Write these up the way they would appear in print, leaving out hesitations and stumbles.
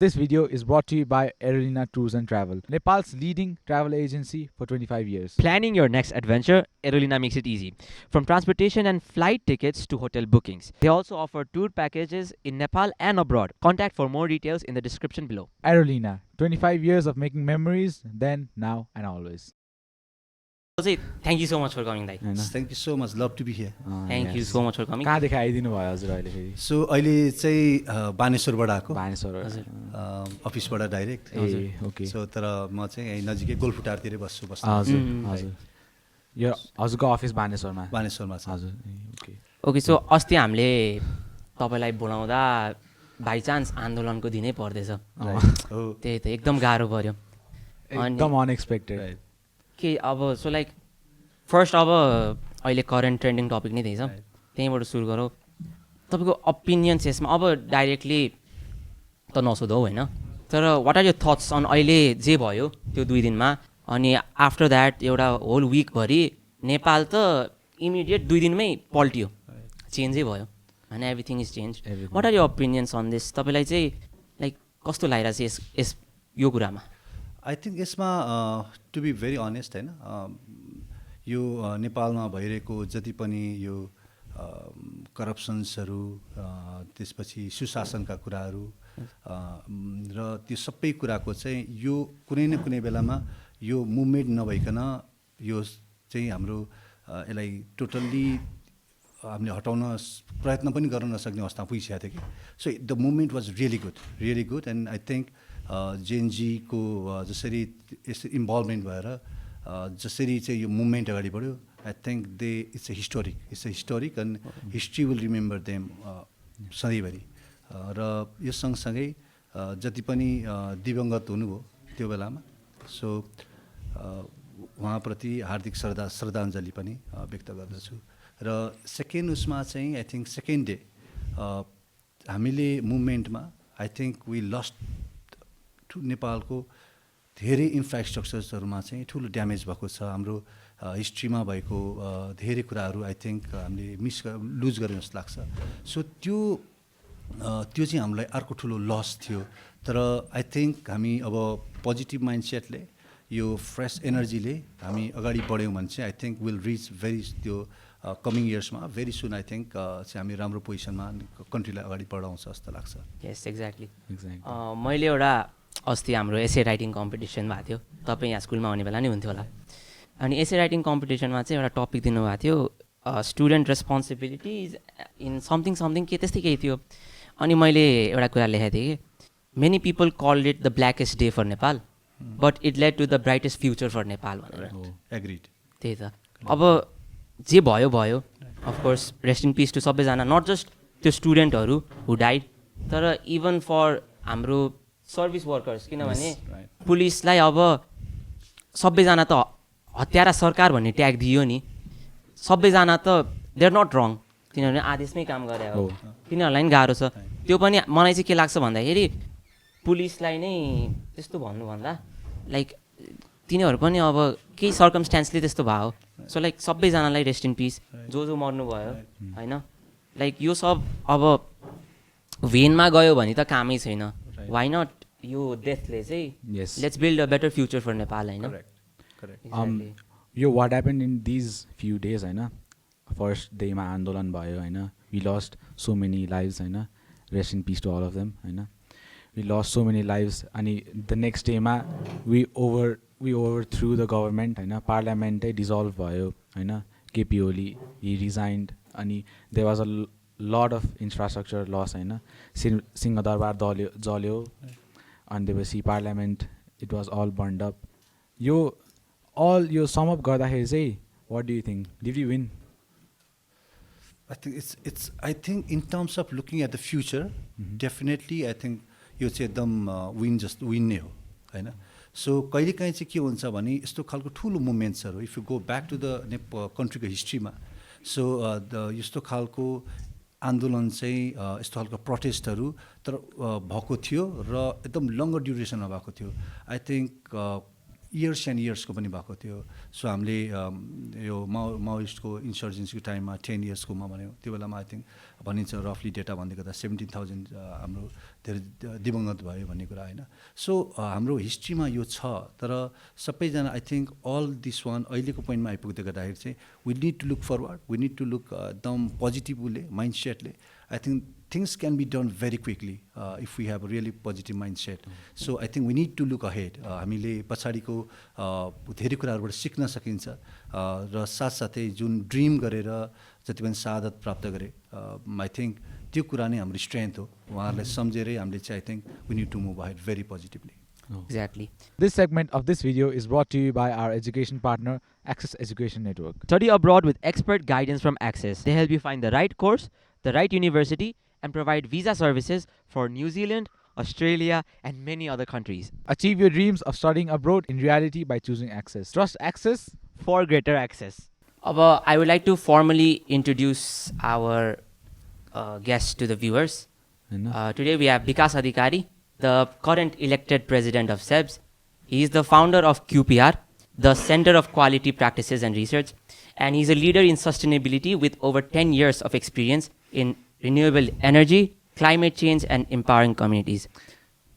This video is brought to you by Aerolina Tours and Travel, Nepal's leading travel agency for 25 years. Planning your next adventure, Aerolina makes it easy. From transportation and flight tickets to hotel bookings. They also offer tour packages in Nepal and abroad. Contact for more details in the description below. Aerolina, 25 years of making memories, then, now, and always. Thank you so much for coming, Dai. Thank you so much. Love to be here. Thank you so much for coming. कहाँदेखि आइदिनु भयो हजुर अहिले फेरि so अहिले चाहिँ बानेश्वरबाट आएको भानेश्वर अफिसबाट डाइरेक्ट ए ओके सो तर म चाहिँ यहीँ नजिकै गोलफुटारतिरै बस्छु हजुर हजुर यो हजुरको अफिस बानेश्वरमा बानेश्वरमा छ हजुर ओके ओके सो अस्ति हामीले तपाईँलाई बोलाउँदा बाइचान्स आन्दोलनको दिनै पर्दैछ हो त्यही त एकदम गाह्रो पर्यो एकदम अनएक्सपेक्टेड के अब सो लाइक फर्स्ट अब अहिले करेन्ट ट्रेन्डिङ टपिक नै त्यही छ त्यहीँबाट सुरु गरौँ तपाईँको ओपिनियन्स यसमा अब डाइरेक्टली त नसोधौ होइन तर what are your thoughts on अहिले जे भयो त्यो 2 दिनमा अनि आफ्टर द्याट एउटा होल विकभरि नेपाल त इमिडिएट 2 दिनमै पल्टियो चेन्जै भयो होइन everything is change what are your opinions on this तपाईँलाई चाहिँ लाइक कस्तो लागिरहेको छ यस यो कुरामा आई थिङ्क यसमा टु बी भेरी अनेस्ट होइन यो नेपालमा भइरहेको जति पनि यो करप्सन्सहरू त्यसपछि सुशासनका कुराहरू र त्यो सबै कुराको चाहिँ यो कुनै न कुनै बेलामा यो मुभमेन्ट नभइकन यो चाहिँ हाम्रो यसलाई टोटल्ली हामीले हटाउन प्रयत्न पनि गर्न नसक्ने अवस्था पुगिसकेको थियो कि so the movement was really good and I think जेएनजीको जसरी यसरी इन्भल्भमेन्ट भएर जसरी चाहिँ यो मुभमेन्ट अगाडि बढ्यो I think it's a historic and history will remember them सधैँभरि र यो सँगसँगै जति पनि दिवंगत हुनुभयो त्यो बेलामा सो उहाँप्रति हार्दिक श्रद्धाञ्जली पनि व्यक्त गर्दछु र सेकेन्ड उसमा चाहिँ आई थिङ्क सेकेन्ड डे हामीले मुभमेन्टमा आई थिङ्क वी लस्ट नेपालको धेरै इन्फ्रास्ट्रक्चर्सहरूमा चाहिँ ठुलो ड्यामेज भएको छ हाम्रो हिस्ट्रीमा भएको धेरै कुराहरू आई थिङ्क हामीले लुज गरेँ जस्तो लाग्छ सो त्यो चाहिँ हामीलाई अर्को ठुलो लस थियो तर आई थिङ्क हामी अब पोजिटिभ माइन्डसेटले यो फ्रेस एनर्जीले हामी अगाडि बढ्यौँ भने चाहिँ I think will reach very त्यो कमिङ इयर्समा भेरी सुन आई थिङ्क चाहिँ हामी राम्रो पोजिसनमा कन्ट्रीलाई अगाडि बढाउँछ जस्तो लाग्छ यस एक्ज्याक्टली मैले एउटा अस्ति हाम्रो एसे राइटिङ कम्पिटिसन भएको थियो तपाईँ यहाँ स्कुलमा आउने बेला नै हुन्थ्यो होला अनि एसे राइटिङ कम्पिटिसनमा चाहिँ एउटा टपिक दिनुभएको थियो स्टुडेन्ट रेस्पोन्सिबिलिटिज इन समथिङ के त्यस्तै केही थियो अनि मैले एउटा कुरा लेखेको थिएँ कि many people called it the blackest day for Nepal but it led to the brightest future for Nepal भनेर एग्रिड त्यही त अब जे भयो of course rest in peace to सबैजना नट जस्ट त्यो स्टुडेन्टहरू हु डाइड तर इभन फर हाम्रो सर्भिस वर्कर्स किनभने पुलिसलाई अब सबैजना त हत्यारा सरकार भन्ने ट्याग दियो नि सबैजना त दे आर नट रङ तिनीहरूले आदेशमै काम गरे हो तिनीहरूलाई नि गाह्रो छ त्यो पनि मलाई चाहिँ के लाग्छ भन्दाखेरि पुलिसलाई नै त्यस्तो भन्नुभन्दा लाइक तिनीहरू पनि अब केही सर्कमस्ट्यान्सले त्यस्तो भयो सो लाइक सबैजनालाई रेस्ट इन पिस जो मर्नुभयो होइन लाइक यो सब अब भेनमा गयो भने त कामै छैन वाइ नट यो डेथले चाहिँ let's build a better future for Nepal होइन यो what happen in these few days होइन फर्स्ट डेमा आन्दोलन भयो होइन we lost so many lives होइन rest in peace to all of them होइन we lost so many lives अनि द नेक्स्ट डेमा we overthrew the government होइन पार्लियामेन्टै डिजल्भ भयो होइन केपी ओली हि रिजाइन्ड अनि they was a lot of infrastructure loss होइन सिंहदरबार जल्यो अनि त्यसपछि parliament it was all burned up यो समअप गर्दाखेरि चाहिँ what do you think did you win I think in terms of looking at the future, definitely I think यो चाहिँ एकदम विन नै हो होइन सो कहिलेकाहीँ चाहिँ के हुन्छ भने यस्तो खालको ठुलो मुभमेन्ट्सहरू if you go back to the कन्ट्रीको हिस्ट्रीमा सो यस्तो खालको आन्दोलन चाहिँ यस्तो खालको प्रोटेस्टहरू तर भएको थियो र एकदम लङ्गर ड्युरेसनमा भएको थियो आई थिङ्क इयर्स एन्ड इयर्सको पनि भएको थियो सो हामीले यो माओइस्टको इन्सर्जेन्सीको टाइममा 10 इयर्सकोमा भन्यो त्यो बेलामा आई थिङ्क भनिन्छ रफली डेटा भन्दै गर्दा 17,000 हाम्रो धेरै दिवंगत भयो भन्ने कुरा होइन सो हाम्रो हिस्ट्रीमा यो छ तर सबैजना I think all this one अहिलेको पोइन्टमा आइपुग्दै गर्दाखेरि चाहिँ we need to look forward we need to look एकदम पोजिटिभले माइन्डसेटले I think things can be done very quickly if we have a really positive mindset. So I think we need to look ahead. हामीले पछाडिको धेरै कुराहरूबाट सिक्न सकिन्छ र साथसाथै जुन ड्रिम गरेर जति पनि सादत प्राप्त गरे आई थिङ्क त्यो कुरा नै हाम्रो स्ट्रेन्थ हो उहाँहरूलाई सम्झेरै हामीले चाहिँ I think we need to move ahead very positively Exactly. This segment of this video is brought to you by our education partner, Access Education Network. Study abroad with expert guidance from Access. They help you find the right course, the right university, and provide visa services for New Zealand, Australia, and many other countries. Achieve your dreams of studying abroad in reality by choosing Access. Trust Access For greater access. I would like to formally introduce our guests to the viewers. Today we have Vikas Adhikari, the current elected president of SEBS. He is the founder of QPR, the Center of Quality Practices and Research, and he's a leader in sustainability with over 10 years of experience in renewable energy, climate change, and empowering communities.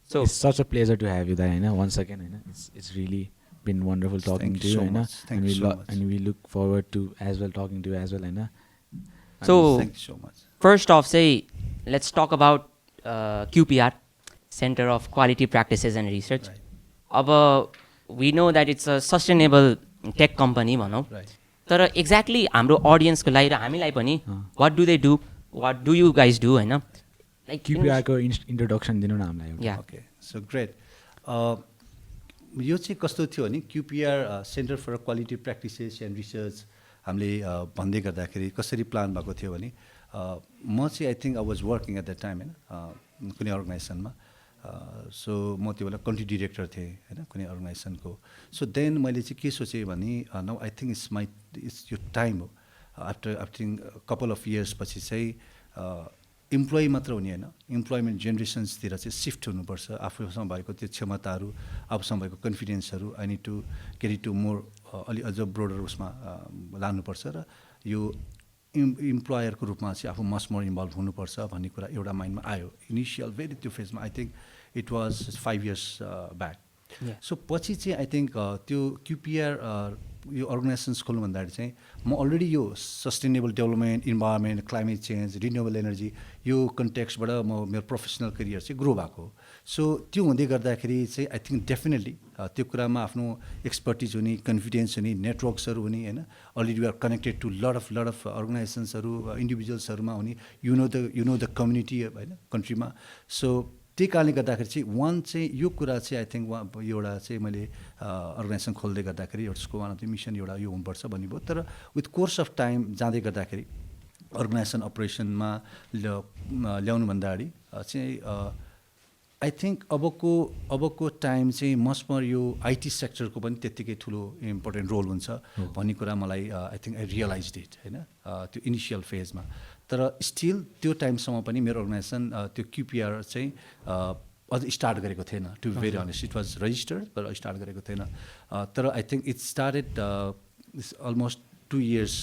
So it's such a pleasure to have you there, Aina. Once again, Aina. It's really been wonderful talking to you, Aina. And we look forward to as well talking to you as well, Aina. So thank you so much. First off, let's talk about QPR, Center of Quality Practices and Research. Right. We know that it's a sustainable tech company, भनौँ. Right. तर exactly हाम्रो अडियन्सको लागि र हामीलाई पनि what do they do what do you guys do होइन like QPR को इन्ट्रोडक्सन दिनु न हामीलाई एउटा. या ओके सो ग्रेट यो चाहिँ कस्तो थियो भने QPR centre for quality practices and research हामीले भन्दै गर्दाखेरि कसरी प्लान भएको थियो भने म चाहिँ I think I was working at the time होइन कुनै अर्गनाइजेसनमा सो म त्यो बेला कन्ट्री डिरेक्टर थिएँ होइन कुनै अर्गनाइजेसनको सो देन मैले चाहिँ के सोचेँ भने नाउ आई थिङ्क इट्स यो टाइम हो आफ्टर कपाल अफ इयर्स पछि चाहिँ इम्प्लोइ मात्र हुने होइन इम्प्लोइमेन्ट जेनेरेसन्सतिर चाहिँ सिफ्ट हुनुपर्छ आफूसँग भएको त्यो क्षमताहरू आफूसँग भएको कन्फिडेन्सहरू I need to carry to more अलि अझ ब्रोडर उसमा लानुपर्छ र यो इम्प्लोयरको रूपमा चाहिँ आफू मच मोर इन्भल्भ हुनुपर्छ भन्ने कुरा एउटा माइन्डमा आयो इनिसियल भेरी त्यो फेजमा I think it was 5 years back so पछि चाहिँ आई थिङ्क त्यो QPR यो अर्गनाइजेसन्स खोल्नु भन्दाखेरि चाहिँ म अलरेडी यो sustainable development environment climate change renewable energy यो कन्टेक्स्टबाट म मेरो प्रोफेसनल करियर चाहिँ ग्रो भएको सो त्यो हुँदै गर्दाखेरि चाहिँ आई थिङ्क डेफिनेटली त्यो कुरामा आफ्नो एक्सपर्टिज हुने कन्फिडेन्स हुने नेटवर्क्सहरू हुने होइन already we are connected to lot of अर्गनाइजेसन्सहरू इन्डिभिजुअल्सहरूमा हुने यु नो द कम्युनिटी होइन कन्ट्रीमा सो त्यही कारणले गर्दाखेरि चाहिँ वान चाहिँ यो कुरा चाहिँ आई थिङ्क एउटा चाहिँ मैले अर्गनाइजेसन खोल्दै गर्दाखेरि यसको वान अफ द मिसन एउटा यो हुनुपर्छ भन्ने भयो तर विथ कोर्स अफ टाइम जाँदै गर्दाखेरि अर्गनाइजेसन अपरेसनमा ल्याउनुभन्दा अगाडि चाहिँ आई थिङ्क अबको टाइम चाहिँ मच मोर यो IT सेक्टरको पनि त्यत्तिकै ठुलो इम्पोर्टेन्ट रोल हुन्छ भन्ने कुरा मलाई I think I realise it होइन त्यो इनिसियल फेजमा तर स्टिल त्यो टाइमसम्म पनि मेरो अर्गनाइजेसन त्यो QPR चाहिँ अझ स्टार्ट गरेको थिएन to be very honest it was registered तर स्टार्ट गरेको थिएन तर I think it started almost 2 years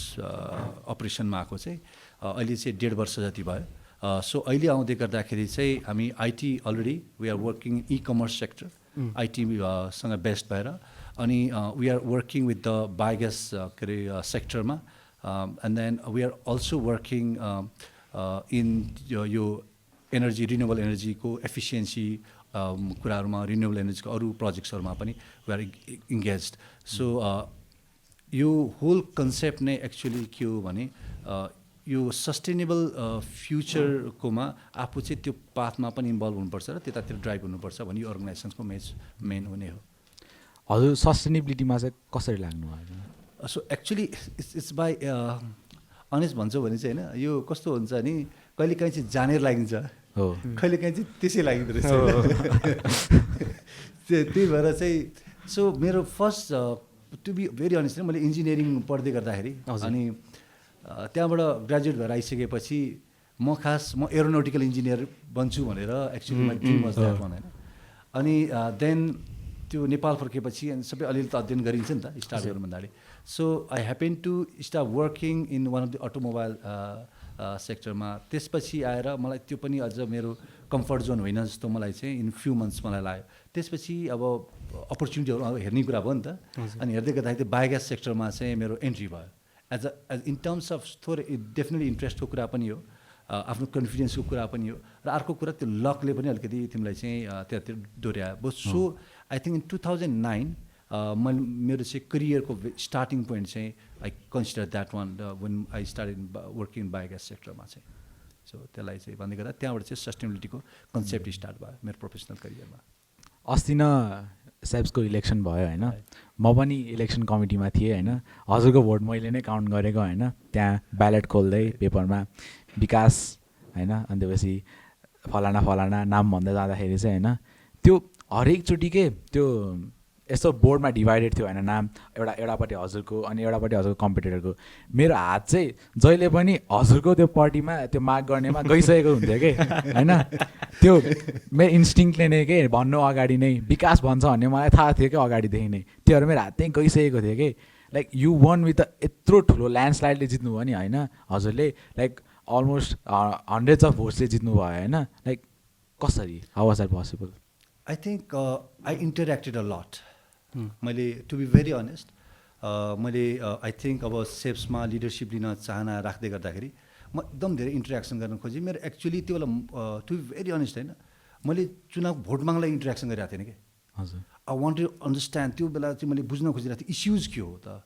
अपरेसनमा आएको चाहिँ अहिले चाहिँ 1.5 वर्ष जति भयो सो अहिले आउँदै गर्दाखेरि चाहिँ हामी IT already we are working e-commerce sector IT सँग बेस्ट भएर अनि we are working with the biogas के अरे सेक्टरमा and then we are also working in यो एनर्जी रिन्युएबल एनर्जीको एफिसियन्सी कुराहरूमा रिन्युएबल एनर्जीको अरू प्रोजेक्ट्सहरूमा पनि वी आर इङ्गेज्ड सो यो होल कन्सेप्ट नै एक्चुअली के हो भने यो सस्टेनेबल फ्युचरकोमा आफू चाहिँ त्यो पाथमा पनि इन्भल्भ हुनुपर्छ र त्यतातिर ड्राइभ हुनुपर्छ भन्ने यो अर्गनाइजेसनको मेन हुने हो हजुर सस्टेनेबिलिटीमा चाहिँ कसरी लाग्नु भयो so actually it's by honest भन्छौँ भने चाहिँ होइन यो कस्तो हुन्छ नि कहिलेकाहीँ चाहिँ जानेर लागिन्छ हो कहिलेकाहीँ चाहिँ त्यसै लागिँदो रहेछ त्यही भएर चाहिँ सो मेरो first to be very honest मैले इन्जिनियरिङ पढ्दै गर्दाखेरि अनि त्यहाँबाट ग्रेजुएट भएर आइसकेपछि म एरोनोटिकल इन्जिनियर बन्छु भनेर actually my dream was that one होइन अनि देन त्यो नेपाल फर्केपछि अनि सबै अलिअलि त अध्ययन गरिन्छ नि त स्टार्ट गर्नुभन्दा अगाडि so I happen to start working in one of the automobile सेक्टरमा त्यसपछि आएर मलाई त्यो पनि अझ मेरो कम्फर्ट जोन होइन जस्तो मलाई चाहिँ इन फ्यु मन्थ्स मलाई लाग्यो त्यसपछि अब अपर्च्युनिटीहरू अब हेर्ने कुरा भयो नि त अनि हेर्दै गर्दाखेरि त्यो बायोग्यास सेक्टरमा चाहिँ मेरो एन्ट्री भयो एज इन टर्म्स अफ थोरै डेफिनेटली इन्ट्रेस्टको कुरा पनि हो आफ्नो कन्फिडेन्सको कुरा पनि हो र अर्को कुरा त्यो लकले पनि अलिकति तिमीलाई चाहिँ त्यतातिर डोर्यायो सो आई थिङ्क इन 2009 मैले मेरो चाहिँ करियरको स्टार्टिङ पोइन्ट चाहिँ I consider that one when I start in working in biogas सेक्टरमा चाहिँ सो त्यसलाई चाहिँ भन्दै गर्दा त्यहाँबाट चाहिँ सस्टेनेबिलिटीको कन्सेप्ट स्टार्ट भयो मेरो प्रोफेसनल करियरमा अस्ति न सेप्सको इलेक्सन भयो होइन म पनि इलेक्सन कमिटीमा थिएँ होइन हजुरको भोट मैले नै काउन्ट गरेको होइन त्यहाँ ब्यालेट खोल्दै पेपरमा विकास होइन अनि त्यसपछि फलाना नाम भन्दै जाँदाखेरि चाहिँ होइन त्यो हरेकचोटि के त्यो यस्तो बोर्डमा डिभाइडेड थियो होइन नाम एउटापट्टि हजुरको अनि एउटापट्टि हजुरको कम्पिटिटरको मेरो हात चाहिँ जहिले पनि हजुरको त्यो पार्टीमा त्यो मार्क गर्नेमा गइसकेको हुन्थ्यो कि होइन त्यो मेरो इन्स्टिङले नै के भन्नु अगाडि नै विकास भन्छ भन्ने मलाई थाहा थियो कि अगाडिदेखि नै त्योहरू मेरो हात चाहिँ गइसकेको थियो कि लाइक यु वान विथ यत्रो ठुलो ल्यान्डस्लाइडले जित्नुभयो नि होइन हजुरले लाइक अलमोस्ट हन्ड्रेड्स अफ भोट्सले जित्नुभयो होइन लाइक कसरी how was that possible I think I interacted a lot मैले टु बी भेरी अनेस्ट मैले आई थिङ्क अब सेप्समा लिडरसिप लिन चाहना राख्दै गर्दाखेरि म एकदम धेरै इन्टरेक्सन गर्न खोजेँ मेरो एक्चुअली त्यो बेला टु बी भेरी अनेस्ट होइन मैले चुनाव भोट माग्नलाई इन्टरेक्सन गरिरहेको थिएन कि हजुर आई वान्ट टु अन्डरस्ट्यान्ड त्यो बेला चाहिँ मैले बुझ्न खोजिरहेको थिएँ इस्युज के हो त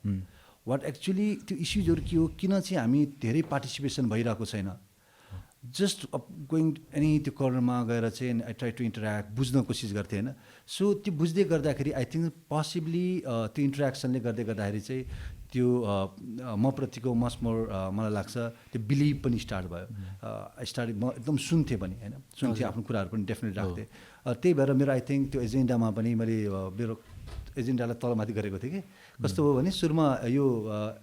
वाट एक्चुअली त्यो इस्युजहरू के हो किन चाहिँ हामी धेरै पार्टिसिपेसन भइरहेको छैन जस्ट गोइङ एनी त्यो कर्नरमा गएर चाहिँ आई ट्राई टु इन्टरेक्ट बुझ्न कोसिस गर्थेँ होइन सो त्यो बुझ्दै गर्दाखेरि आई थिङ्क पोसिबली त्यो इन्टरेक्सनले गर्दै गर्दाखेरि चाहिँ त्यो म प्रतिको मच मोर मलाई लाग्छ त्यो बिलिभ पनि स्टार्ट भयो म एकदम सुन्थेँ पनि होइन सुन्थेँ आफ्नो कुराहरू पनि डेफिनेट राख्थेँ त्यही भएर मेरो आई थिङ्क त्यो एजेन्डामा पनि मैले मेरो एजेन्डालाई तलमाथि गरेको थिएँ कि कस्तो हो भने सुरुमा यो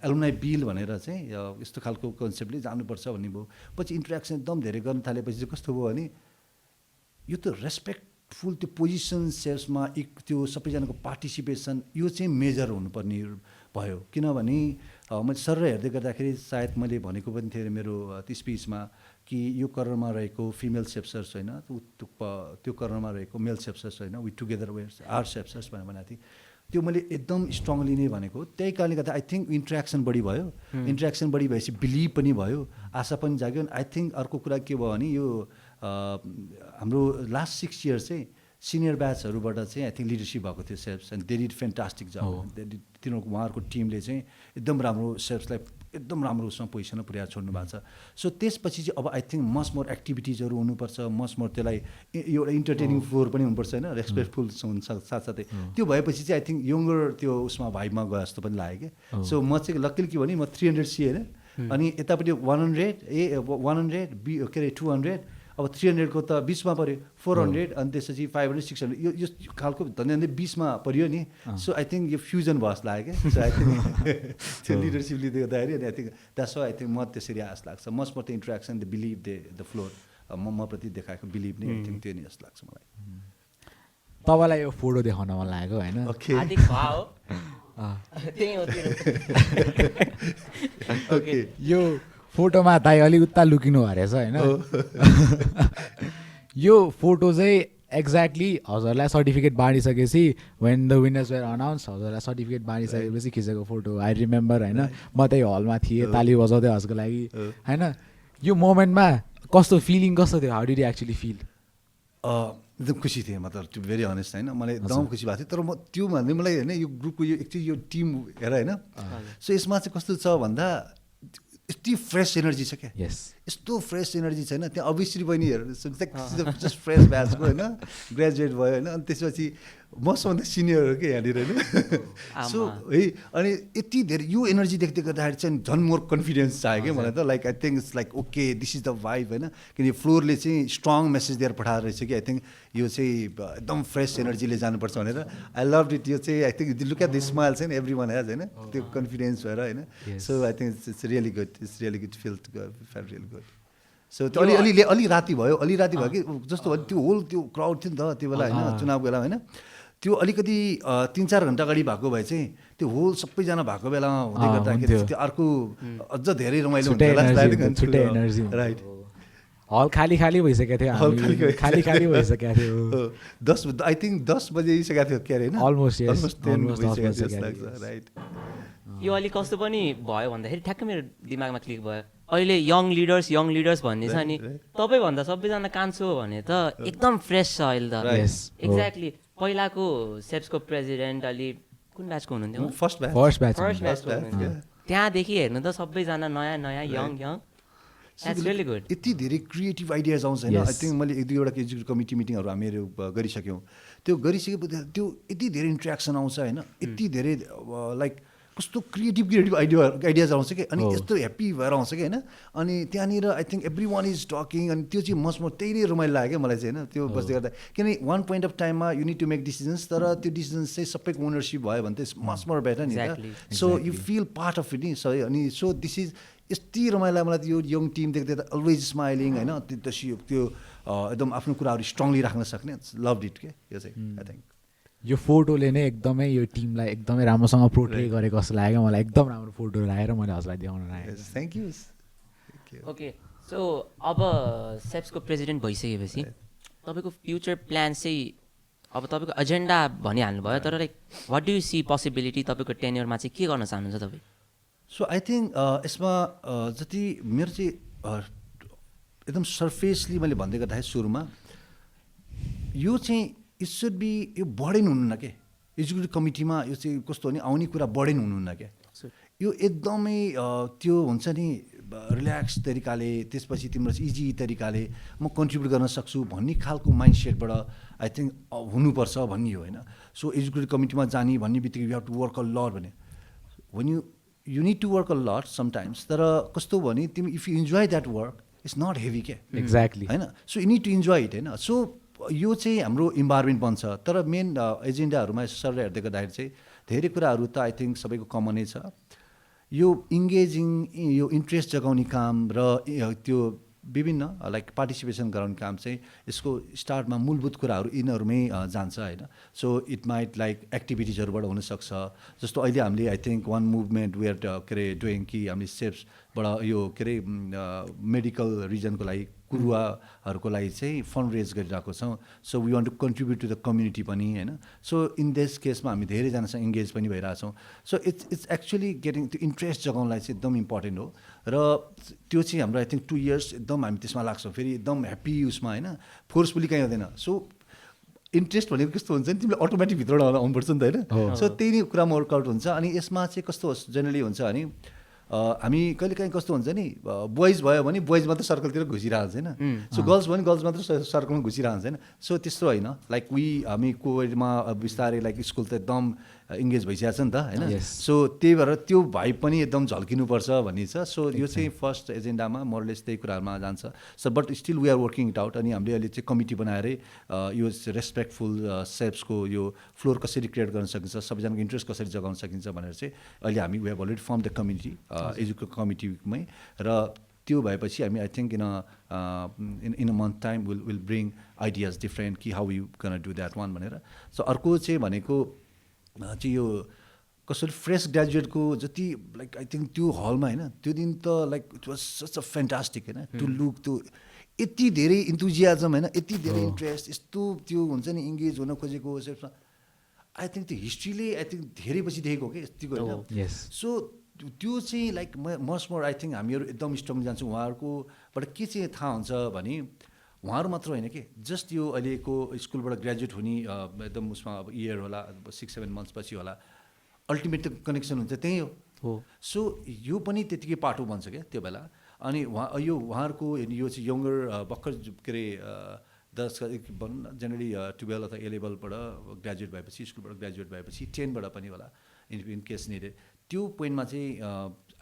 एलुमनाई बिल भनेर चाहिँ यस्तो खालको कन्सेप्टले जानुपर्छ भन्ने भयो पछि इन्टरेक्सन एकदम धेरै गर्न थालेपछि चाहिँ कस्तो भयो भने यो त रेस्पेक्टफुल त्यो पोजिसन सेल्समा त्यो सबैजनाको पार्टिसिपेसन यो चाहिँ मेजर हुनुपर्ने भयो किनभने मैले सर हेर्दै गर्दाखेरि सायद मैले भनेको पनि थिएँ मेरो त्यो स्पिचमा कि यो कर्नरमा रहेको फिमेल सेप्सर्स होइन त्यो कर्नरमा रहेको मेल सेप्सर्स होइन वी टुगेदर वेयर आर सेप्सर्स भनेर भनेको थिएँ त्यो मैले एकदम स्ट्रङली नै भनेको त्यही कारणले गर्दा आई थिङ्क इन्ट्रेक्सन बढी भयो इन्ट्रेक्सन बढी भएपछि बिलिभ पनि भयो आशा पनि जाग्यो आई थिङ्क अर्को कुरा के भयो भने यो हाम्रो लास्ट 6 इयर्स चाहिँ सिनियर ब्याचहरूबाट चाहिँ आई थिङ्क लिडरसिप भएको थियो selves and they did fantastic जब तिनीहरूको उहाँहरूको टिमले चाहिँ एकदम राम्रो सेल्फ्सलाई एकदम राम्रो उसमा पोजिसनमा पुर्याएर छोड्नु भएको छ सो त्यसपछि चाहिँ अब आई थिङ्क मच मोर एक्टिभिटिजहरू हुनुपर्छ मच मोर त्यसलाई एउटा इन्टरटेनिङ फ्लोर पनि हुनुपर्छ होइन रेस्पेक्टफुल हुन्छ साथसाथै त्यो भएपछि चाहिँ आई थिङ्क यङ्गर त्यो उसमा भाइबमा गयो जस्तो पनि लाग्यो क्या सो म चाहिँ लक्किली के भने म 300 सी होइन अनि यतापट्टि 100 के अरे 200 अब 300 को त 20 मा पऱ्यो 400 अनि त्यसपछि 500 600 यो खालको धन्दै 20 मा पऱ्यो नि सो आई थिङ्क यो फ्युजन भयो जस्तो लाग्यो क्या सो आई थिङ्क त्यो लिडरसिप लिँदै गर्दाखेरि अनि I think that's why I think म त्यसरी आश लाग्छ much more the interaction the believe the floor म प्रति देखाएको बिलिभ नै आई थिङ्क त्यो नै जस्तो लाग्छ मलाई तपाईँलाई यो फोटो देखाउन मन लागेको होइन यो फोटोमा दाइ अलिक उता लुकिनु भएछ होइन यो फोटो चाहिँ एक्ज्याक्टली हजुरलाई सर्टिफिकेट बाँडिसकेपछि when the winners were announce हजुरलाई सर्टिफिकेट बाँडिसकेपछि खिचेको फोटो आई रिमेम्बर होइन म त्यही हलमा थिएँ ताली बजाउँदै हजुरको लागि होइन यो मोमेन्टमा कस्तो फिलिङ कस्तो थियो how did you actually feel एकदम खुसी थिएँ म त टु भेरी अनेस्ट होइन मलाई एकदम खुसी भएको थियो तर म त्यो भन्दै मलाई होइन यो ग्रुपको यो एक्चुली यो टिम हेर होइन सो यसमा चाहिँ कस्तो छ भन्दा यति फ्रेस एनर्जी छ क्या यस्तो फ्रेस एनर्जी छैन त्यहाँ अभिश्री बहिनीहरू जस्ट फ्रेस ब्याचको होइन ग्रेजुएट भयो होइन अनि त्यसपछि मसँगै सिनियरहरू के यहाँनिर होइन सो है अनि यति धेरै यो एनर्जी देख्दै गर्दाखेरि चाहिँ झन् मोर कन्फिडेन्स चाहियो क्या मलाई त like I think it's like okay this is the vibe होइन किनकि फ्लोरले चाहिँ स्ट्रङ मेसेज दिएर पठाएर रहेछ कि आई थिङ्क यो चाहिँ एकदम फ्रेस एनर्जीले जानुपर्छ भनेर आई लभ इट यो चाहिँ I think look at the smile चाहिँ एभ्री वान हेज होइन त्यो कन्फिडेन्स भएर होइन so I think it's really good feel really good so त्यो अलि राति भयो कि जस्तो त्यो होल त्यो क्राउड थियो नि त त्यो बेला होइन चुनाव बेला होइन त्यो अलिकति 3-4 घन्टा अगाडि भएको भए चाहिँ त्यो होल सबैजना भएको बेलामा हुँदै गर्दाखेरि हुन्थ्यो। त्यो अर्को अझ धेरै रमाइलो छुट्टै एनर्जी हुन्छ छुट्टै एनर्जी राइट हल खाली खाली भइसकेको थियो हल हामी, खाली खाली भइसकेको थियो 10 आई थिङ्क 10 बजिसकेको थियो के अरे होइन Almost, yes. Almost 10 Almost 10 बजिसकेको थियो बजिसकेको जस्तो लाग्छ थियो, राइट यो अलिक कस्तो पनि भयो भन्दाखेरि ठ्याक्कै मेरो दिमागमा क्लिक भयो अहिले यङ लिडर्स भन्ने छ नि तपाईँभन्दा सबैजना कान्छो भने त एकदम फ्रेस छ अहिले त Yes. एक्ज्याक्टली पहिलाको सेप्सको प्रेसिडेन्ट अलि कुन ब्याचको हुनुहुन्थ्यो first batch first batch first ब्याचको batch, हुनुहुन्थयो त्यहाँदेखि हेर्नु त सबैजना नयाँ नयाँ यङ द्याट्स रियली गुड यति धेरै क्रिएटिभ आइडियाज आउँछ होइन Yes. आई थिङ्क मैले 1-2 एक्जिक्युटिभ कमिटी मिटिङहरू हामीहरू गरिसक्यौँ त्यो गरिसकेपछि त्यो यति धेरै इन्ट्रेक्सन आउँछ होइन यति धेरै लाइक कस्तो क्रिएटिभ आइडियाज आउँछ कि अनि यस्तो ह्याप्पी भएर आउँछ कि होइन अनि त्यहाँनिर I think every one is talking अनि त्यो चाहिँ मच त्यही नै रमाइलो लाग्यो क्या मलाई चाहिँ होइन त्यो बस्दै गर्दा किनभने वान पोइन्ट अफ टाइममा you need to make decisions तर त्यो डिसिजन्स चाहिँ सबैको ओनरसिप भयो भने चाहिँ मच मोर बेटर नि Exactly. त so you feel part of it नि सही अनि सो दिस इज यति रमाइलो मलाई यो यङ टिम देख्दा त अलवेज स्माइलिङ होइन त्यो एकदम आफ्नो कुराहरू स्ट्रङली राख्न सक्ने लभ इट के यो चाहिँ आई थिङ्क यो फोटोले नै एकदमै यो टिमलाई एकदमै राम्रोसँग पोर्ट्रे गरेको जस्तो लाग्यो मलाई एकदम राम्रो फोटो राखेर मैले हजुरलाई देखाउन राखेको थ्याङ्क यू ओके सो अब सेप्सको प्रेसिडेन्ट भइसकेपछि तपाईँको फ्युचर प्लान चाहिँ अब तपाईँको एजेन्डा भनिहाल्नु भयो तर like what do you see possibility तपाईँको टेन्युरमा चाहिँ के गर्न चाहनुहुन्छ तपाईँ सो आई थिङ्क यसमा जति मेरो चाहिँ एकदम सर्फेसली मैले भन्दै गर्दाखेरि सुरुमा यो चाहिँ इट सुड बी यो बढेन हुनुहुन्न के एक्जिक्युटिभ कमिटीमा यो चाहिँ कस्तो हो नि आउने कुरा बढेन हुनुहुन्न क्या यो एकदमै त्यो हुन्छ नि रिल्याक्स तरिकाले त्यसपछि तिम्रो इजी तरिकाले म कन्ट्रिब्युट गर्न सक्छु भन्ने खालको माइन्ड सेटबाट आई थिङ्क हुनुपर्छ भन्ने हो होइन सो एक्जिक्युटिभ कमिटीमा जाने भन्ने बित्तिकै you have to work a lot भने when you need to work a lot sometimes तर कस्तो भने तिमी if you enjoy that work it's not heavy क्या एक्ज्याक्टली होइन so you need to enjoy it होइन सो यो चाहिँ हाम्रो इन्भाइरोमेन्ट बन्छ तर मेन एजेन्डाहरूमा सर हेर्दै गर्दाखेरि चाहिँ धेरै कुराहरू त आई थिङ्क सबैको कमनै छ यो इङ्गेजिङ यो इन्ट्रेस्ट जगाउने काम र त्यो विभिन्न लाइक पार्टिसिपेसन गराउने काम चाहिँ यसको स्टार्टमा मूलभूत कुराहरू यिनीहरूमै जान्छ होइन सो इट माइट लाइक एक्टिभिटिजहरूबाट हुनसक्छ जस्तो अहिले हामीले I think one movement where के अरे डुइङ कि हामीले सेप्सबाट यो के अरे मेडिकल रिजनको लागि कुरुवाहरूको लागि चाहिँ फन्ड रेज गरिरहेको छौँ so we want to contribute to the community पनि होइन सो इन दिस केसमा हामी धेरैजनासँग इङ्गेज पनि भइरहेछौँ सो इट्स एक्चुली गेटिङ त्यो इन्ट्रेस्ट जगाउनलाई चाहिँ एकदम इम्पोर्टेन्ट हो र त्यो चाहिँ हाम्रो आई थिङ्क 2 years एकदम हामी त्यसमा लाग्छौँ फेरि एकदम ह्याप्पी उसमा होइन फोर्सफुली कहीँ हुँदैन सो इन्ट्रेस्ट भनेको कस्तो हुन्छ नि तिमीले अटोमेटिक भित्रबाट आउनुपर्छ नि त होइन सो त्यही नै कुरामा वर्कआउट हुन्छ अनि यसमा चाहिँ कस्तो जेनरली हुन्छ भने हामी कहिलेकाहीँ कस्तो हुन्छ नि बोइज भयो भने बोइज मात्रै सर्कलतिर घुसिरहन्छ होइन सो गर्ल्स भयो भने गर्ल्स मात्रै सर्कलमा घुसिरहन्छ होइन सो त्यस्तो होइन लाइक हामी कोभिडमा बिस्तारै लाइक स्कुल त एकदम इङ्गेज भइसकेको छ नि त होइन सो त्यही भएर त्यो भाइ पनि एकदम झल्किनुपर्छ भन्ने छ सो यो चाहिँ फर्स्ट एजेन्डामा मोरलेस त्यही कुराहरूमा जान्छ so but still we are working it out अनि हामीले अहिले चाहिँ कमिटी बनाएरै यो रेस्पेक्टफुल सेप्सको यो फ्लोर कसरी क्रिएट गर्न सकिन्छ सबैजनाको इन्ट्रेस्ट कसरी जगाउन सकिन्छ भनेर चाहिँ अहिले हामी we have already form the committee education कमिटीमै र त्यो भएपछि हामी I think in a month time will bring ideas different कि how you can do that one भनेर सो अर्को चाहिँ भनेको चाहिँ यो कसरी फ्रेस ग्रेजुएटको जति लाइक आई थिङ्क त्यो हलमा होइन त्यो दिन त like it was such a fantastic होइन टु लुक त्यो यति धेरै इन्थुजियाजम होइन यति धेरै इन्ट्रेस्ट यस्तो त्यो हुन्छ नि इङ्गेज हुन खोजेको आई थिङ्क त्यो हिस्ट्रीले आई थिङ्क धेरै पछि देखेको के यतिको होइन सो त्यो चाहिँ like much more I think हामीहरू एकदम स्ट्रङली जान्छौँ उहाँहरूकोबाट के चाहिँ थाहा हुन्छ भने उहाँहरू मात्र होइन कि जस्ट यो अहिलेको स्कुलबाट ग्रेजुएट हुने एकदम उसमा अब इयर होला 6-7 months पछि होला अल्टिमेट त कनेक्सन हुन्छ त्यही हो सो यो पनि त्यतिकै पाटो बन्छ क्या त्यो बेला अनि उहाँहरूको यो चाहिँ यङ्गर भर्खर के अरे 10 भनौँ न जेनरली 12 अथवा 11 लेभलबाट ग्रेजुएट भएपछि स्कुलबाट ग्रेजुएट भएपछि 10बाट पनि होला इन केस निडेड त्यो पोइन्टमा चाहिँ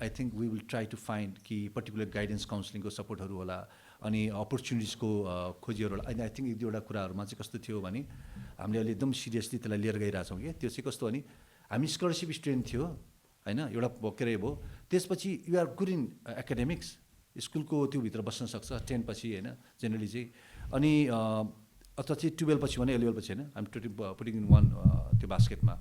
I think we will try to find कि पर्टिकुलर गाइडेन्स काउन्सिलिङको सपोर्टहरू होला अनि अपर्च्युनिटिजको खोजीहरू होला अनि आई थिङ्क 1-2वटा कुराहरूमा चाहिँ कस्तो थियो भने हामीले अहिले एकदम सिरियसली त्यसलाई लिएर गइरहेछौँ कि त्यो चाहिँ कस्तो भने हामी स्कलरसिप स्टुडेन्ट थियो होइन एउटा के अरे भयो त्यसपछि you are good in academics स्कुलको त्योभित्र बस्न सक्छ 10 पछि होइन जेनरली चाहिँ अनि अथवा चाहिँ 12 पछि भने 11 पछि होइन आइम पुटिङ इन वान त्यो बास्केटमा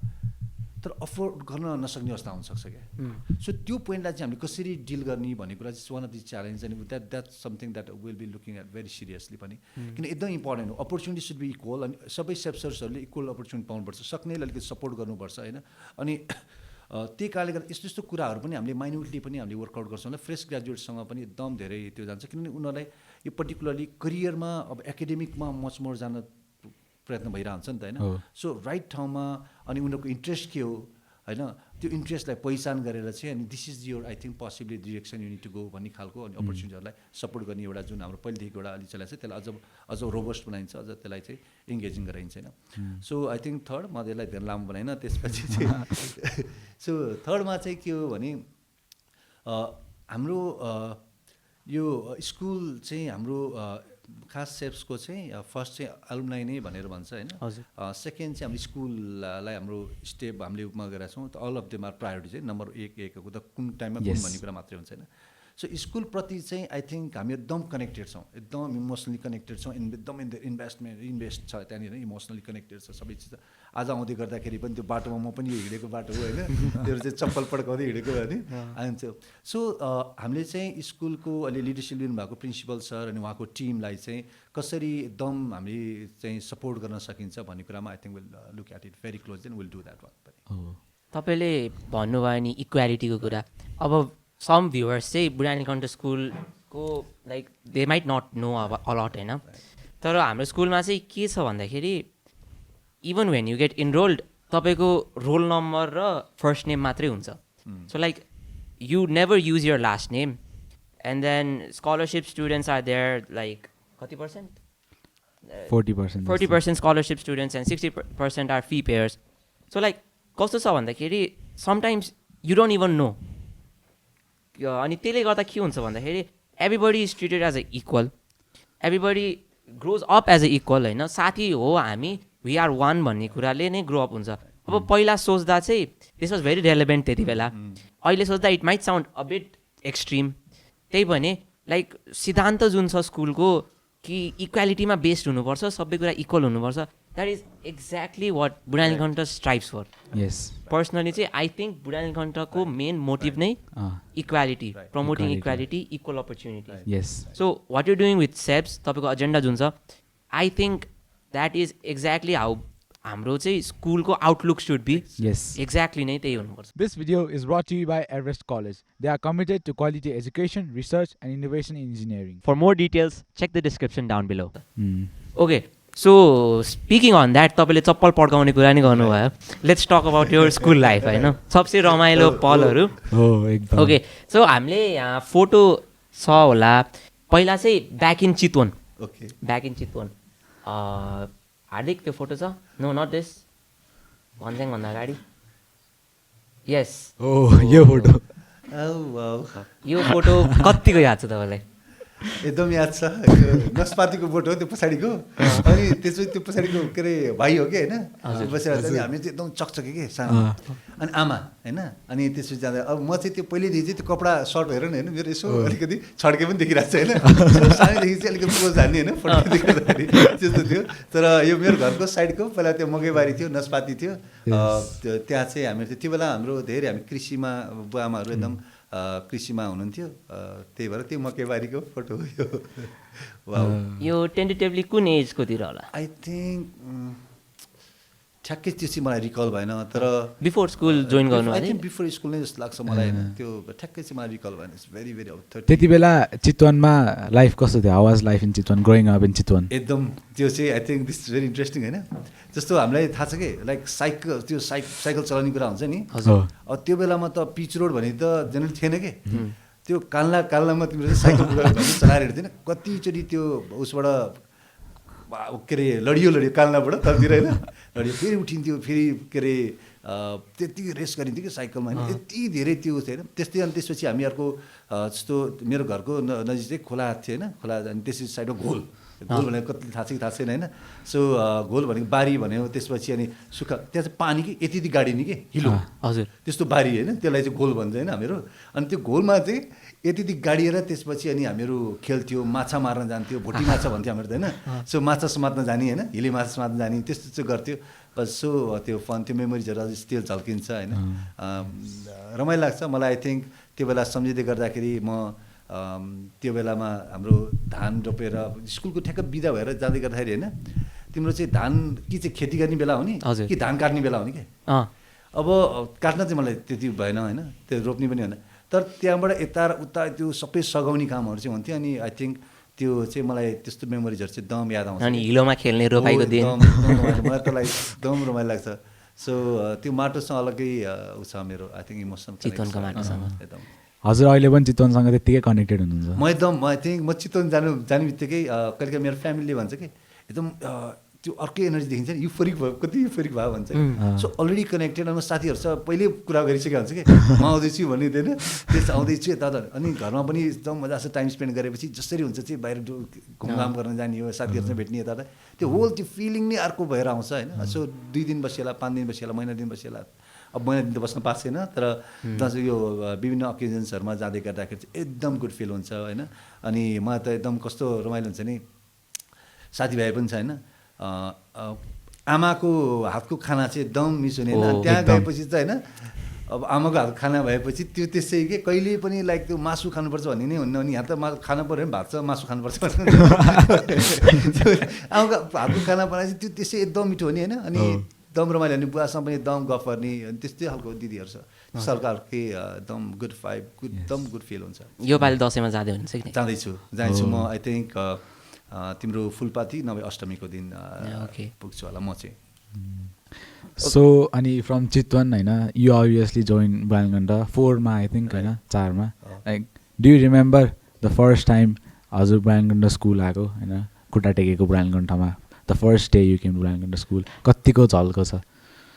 तर अफोर्ड गर्न नसक्ने अवस्था हुनसक्छ क्या सो त्यो पोइन्टलाई चाहिँ हामीले कसरी डिल गर्ने भन्ने कुरा चाहिँ one of the challenge and that something that will be looking at very seriously पनि किन एकदम इम्पोर्टेन्ट हो अपर्च्युनिटी सुड बी इक्वल अनि सबै सेप्सर्सहरूले इक्वल अपर्च्युनिटी पाउनुपर्छ सक्नेले अलिकति सपोर्ट गर्नुपर्छ होइन अनि त्यही कारणले गर्दा यस्तो यस्तो कुराहरू पनि हामीले माइन्युटली पनि हामीले वर्कआउट गर्छौँ होला फ्रेस ग्रेजुएटसँग पनि एकदम धेरै त्यो जान्छ किनभने उनीहरूलाई यो पर्टिकुलरली करियरमा अब एकाडेमिकमा मच मोर जान प्रयत्न भइरहन्छ नि त होइन सो राइट ठाउँमा अनि उनीहरूको इन्ट्रेस्ट के हो होइन त्यो इन्ट्रेस्टलाई पहिचान गरेर चाहिँ अनि this is your I think possibly direction unit to go भन्ने खालको अनि अपर्च्युनिटीहरूलाई सपोर्ट गर्ने एउटा जुन हाम्रो पहिलेदेखिको एउटा अलिक चलाएको छ त्यसलाई अझ रोबस्ट बनाइन्छ अझ त्यसलाई चाहिँ इङ्गेजिङ गराइन्छ होइन सो आई थिङ्क थर्ड म त्यसलाई धेरै लामो बनाइन त्यसपछि चाहिँ सो थर्डमा चाहिँ के हो भने हाम्रो यो स्कुल चाहिँ हाम्रो खास सेप्सको चाहिँ फर्स्ट चाहिँ एलुमनाई नै भनेर भन्छ होइन सेकेन्ड चाहिँ हाम्रो स्कुललाई हाम्रो स्टेप हामीले उपमा गरेका छौँ all of them are priority चाहिँ नम्बर एकको त कुन टाइममा कुन भन्ने कुरा मात्रै हुन्छ होइन सो स्कुलप्रति चाहिँ आई थिङ्क हामी एकदम कनेक्टेड छौँ एकदम इमोसनली कनेक्टेड छौँ एकदम इन्भेस्ट छ त्यहाँनिर इमोसनली कनेक्टेड छ सबै चिज आज आउँदै गर्दाखेरि पनि त्यो बाटोमा म पनि हिँडेको बाटो हो होइन त्यो चाहिँ चप्पल पड्काउँदै हिँडेको भने आइन्छ सो हामीले चाहिँ स्कुलको अहिले लिडरसिप लिनुभएको प्रिन्सिपल सर अनि उहाँको टिमलाई चाहिँ कसरी एकदम हामीले चाहिँ सपोर्ट गर्न सकिन्छ भन्ने कुरामा I think will look at it very close and will do that one पनि तपाईँले भन्नुभयो नि इक्वालिटीको कुरा अब सम भ्युवर्स चाहिँ बुढानी कण्ठ स्कुलको like they might not know अब अलट होइन तर हाम्रो स्कुलमा चाहिँ के छ भन्दाखेरि even when you get enrolled तपाईँको रोल नम्बर र फर्स्ट नेम मात्रै हुन्छ so like you never use your last name and then scholarship students are there like कति percent 40% scholarship students and 60% are fee payers so like कस्तो छ भन्दाखेरि sometimes you don't even know अनि त्यसले गर्दा के हुन्छ भन्दाखेरि everybody is treated as a equal everybody grows up as a equal होइन साथी हो हामी वी आर वान भन्ने कुराले नै ग्रो अप हुन्छ अब पहिला सोच्दा चाहिँ दिस वाज भेरी रेलेभेन्ट त्यति बेला अहिले सोच्दा it might sound a bit extreme त्यही भने लाइक सिद्धान्त जुन छ स्कुलको कि इक्वालिटीमा बेस्ड हुनुपर्छ सबै कुरा इक्वल हुनुपर्छ that is exactly what Budhanilkantha strives for yes personally चाहिँ आई थिङ्क बुढानी कण्ठको मेन मोटिभ नै equality promoting equality equal opportunity yes so what you doing with सेप्स तपाईँको एजेन्डा जुन छ I think that is exactly how हाम्रो चाहिँ स्कुलको outlook should be Yes. Exactly नै त्यही हुनुपर्छ This video is brought to you by Everest College. They are committed to quality education, research, and innovation in engineering. For more details, check the description down below. Okay, so speaking on that, तपाईँले चप्पल पड्काउने कुरा नि गर्नुभयो. Let's talk about your school life, होइन सबसे रमाइलो पलहरू. एकदम. Okay, so हामीले यहाँ फोटो छ होला. पहिला चाहिँ back in Chitwan. Okay back in Chitwan. Hardik त्यो फोटो छ? No not this. भन्दा अगाडि. यस. यो फोटो. यो फोटो कतिको याद छ तपाईँलाई? एकदम याद छ नस्पातीको फोटो हो त्यो पछाडिको अनि त्यसपछि त्यो पछाडिको के अरे भाइ हो कि होइन बसेर हामी चाहिँ एकदम चकचके के सानो अनि आमा होइन अनि त्यसपछि जाँदा अब म चाहिँ त्यो पहिल्यैदेखि चाहिँ त्यो कपडा सर्ट हेर न होइन मेरो यसो अलिकति छड्के पनि देखिरहेको छ होइन सानैदेखि चाहिँ अलिकति पोज हान्ने होइन फोटो देख्दाखेरि त्यस्तो थियो तर यो मेरो घरको साइडको पहिला त्यो मकैबारी थियो नस्पाती थियो त्यहाँ चाहिँ हामीहरू त्यो बेला हाम्रो धेरै हामी कृषिमा बुवा आमाहरू एकदम कृषिमा हुनुहुन्थ्यो त्यही भएर त्यो मकैबारीको फोटो हो यो टेन्टेटिभली कुन एजकोतिर होला? आई थिङ्क ठ्याक्कै त्यो चाहिँ मलाई रिकल भएन तर बिफोर स्कुल जोइन गर्नु आई थिङ्क बिफोर स्कुल नै जस्तो लाग्छ मलाई होइन त्यो ठ्याक्कै चाहिँ मलाई रिकल भएन इट्स भेरी भेरी त्यति बेला चितवनमा लाइफ कस्तो थियो? How was life in Chitwan, growing up in Chitwan? एकदम त्यो चाहिँ I think this is very interesting होइन जस्तो हामीलाई थाहा छ कि लाइक साइकल चलाउने कुरा हुन्छ नि अब त्यो बेलामा त पिच रोड भने त जेनरल थिएन कि त्यो काल्लामा तिम्रो साइकल चलाएर हिँड्दैन कतिचोटि त्यो उसबाट के अरे लडियो काल्नाबाट तलतिर होइन लडियो फेरि उठिन्थ्यो फेरि के अरे त्यति रेस गरिन्थ्यो कि साइकलमा होइन यति धेरै त्यो थियो होइन त्यस्तै अनि त्यसपछि हामीहरूको जस्तो मेरो घरको नजिक चाहिँ खोला थियो होइन खोला अनि त्यसपछि साइडमा घोल भनेको कति थाहा छ कि थाहा छैन होइन सो घोल भनेको बारी भन्यो त्यसपछि अनि सुक्खा त्यहाँ चाहिँ पानी कि यति गाडी नि कि हिलो हजुर त्यस्तो बारी होइन त्यसलाई चाहिँ घोल भन्छ होइन हामीहरू अनि त्यो घोलमा चाहिँ यति गाडिएर त्यसपछि अनि हामीहरू खेल्थ्यो, माछा मार्न जान्थ्यो, भोटी माछा भन्थ्यो हामीहरू त होइन। सो माछा समात्न जाने होइन, हिले माछा समात्न जाने, त्यस्तो चाहिँ गर्थ्यो। बस सो त्यो फन, त्यो मेमोरिजहरू अझै स्टिल झल्किन्छ होइन। रमाइलो लाग्छ मलाई। आई थिङ्क त्यो बेला सम्झिँदै गर्दाखेरि म त्यो बेलामा हाम्रो धान रोपेर स्कुलको ठ्याक्क बिदा भएर जाँदै गर्दाखेरि होइन, तिम्रो चाहिँ धान कि चाहिँ खेती गर्ने बेला हो नि कि धान काट्ने बेला हो नि क्या। अब काट्न चाहिँ मलाई त्यति भएन होइन, त्यो रोप्ने पनि होइन। तर त्यहाँबाट यता र उता त्यो सबै सघाउने कामहरू चाहिँ हुन्थ्यो। अनि आई थिङ्क त्यो चाहिँ मलाई त्यस्तो मेमोरिजहरू चाहिँ दम याद आउँछ। अनि हिलोमा खेल्ने रोपाइको दिन मलाई त दम रमाइलो लाग्छ। सो त्यो माटोसँग अलग्गै उ छ मेरो आई थिङ्क इमोसनल चितवनको माटोसँग। एकदम। हजुर अहिले पनि चितवनसँग त्यत्तिकै कनेक्टेड हुनुहुन्छ? म आई थिङ्क म चितवन जाने बित्तिकै कहिलेकाहीँ मेरो फ्यामिलीले भन्छ कि एकदम त्यो अर्कै एनर्जी देखिन्छ नि, युफोरिक भयो, कति युफोरिक भयो भन्छ। So already connected. अनि म साथीहरूसँग पहिले कुरा गरिसकेको हुन्छ कि म आउँदैछु भनिदिँदैन, त्यस आउँदैछु यता। अनि घरमा पनि एकदम मजासँग टाइम स्पेन्ड गरेपछि जसरी हुन्छ चाहिँ बाहिर घुमघाम गर्न जाने हो, साथीहरूसँग भेट्ने यता, त्यो होल त्यो फिलिङ नै अर्को भएर आउँछ होइन। सो 2 दिन बसिएला, 5 दिन बसिएला, महिना दिन बसिएला। अब महिना दिन त बस्न पाएको छैन, तर दसैँ यो विभिन्न अकेजन्सहरूमा जाँदै गर्दाखेरि चाहिँ एकदम गुड फिल हुन्छ होइन। अनि मलाई त एकदम कस्तो रमाइलो हुन्छ नि, साथीभाइ पनि छ होइन। आमाको हातको खाना चाहिँ एकदम मिस हुने होइन। त्यहाँ गएपछि चाहिँ होइन, अब आमाको हातको खाना भएपछि त्यो त्यसै के कहिले पनि लाइक त्यो मासु खानुपर्छ भन्ने नै हुन्न। अनि यहाँ त खानु पऱ्यो भने भात छ, मासु खानुपर्छ आमाको हातको खाना बनाएपछि त्यो त्यसै एकदम मिठो हुने होइन। अनि एकदम रमाइलो हुने, बुवासँग पनि एकदम गफ गर्ने, अनि त्यस्तै खालको दिदीहरू छ। त्यस्तो खालकै एकदम गुड फाइभ, एकदम गुड फिल हुन्छ। योपालि दसैँमा जाँदै हुन्छ कि? जाँदैछु म। आई थिङ्क तिम्रो फुलपाती नभए अष्टमीको दिन पुग्छु होला म चाहिँ। सो अनि फ्रम चितवन होइन, यु अभियसली जोइन ब्रायनगन्डा 4 मा आई थिङ्क होइन, 4 मा। Like do you remember the first time हजुर ब्रायनगन्डा स्कुल आएको होइन, खुट्टा टेकेको ब्रायनगन्डामा, the first day you came to ब्रायनगन्डा स्कुल, कतिको झल्को छ?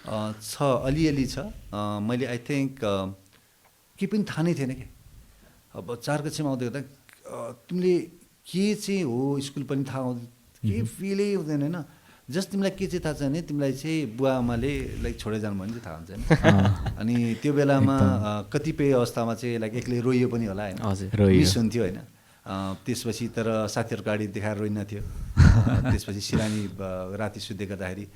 अलिअलि छ। मैले आई थिङ्क केही पनि थाहा नै थिएन कि। अब 4 कक्षामा आउँदै गर्दा तिमीले के चाहिँ हो स्कुल पनि थाहा हुँदैन, केही फिलै हुँदैन होइन। जस्ट तिमीलाई के चाहिँ थाहा छ भने तिमीलाई चाहिँ बुवा आमाले लाइक छोडेर जानुभयो भने चाहिँ थाहा हुन्छ नि। अनि त्यो बेलामा कतिपय अवस्थामा चाहिँ लाइक एक्लै रोइयो पनि होला होइन, मिस हुन्थ्यो होइन। त्यसपछि तर साथीहरूको गाडी देखाएर रोइन्थ्यो। त्यसपछि सिरानी राति सुत्दै गर्दाखेरि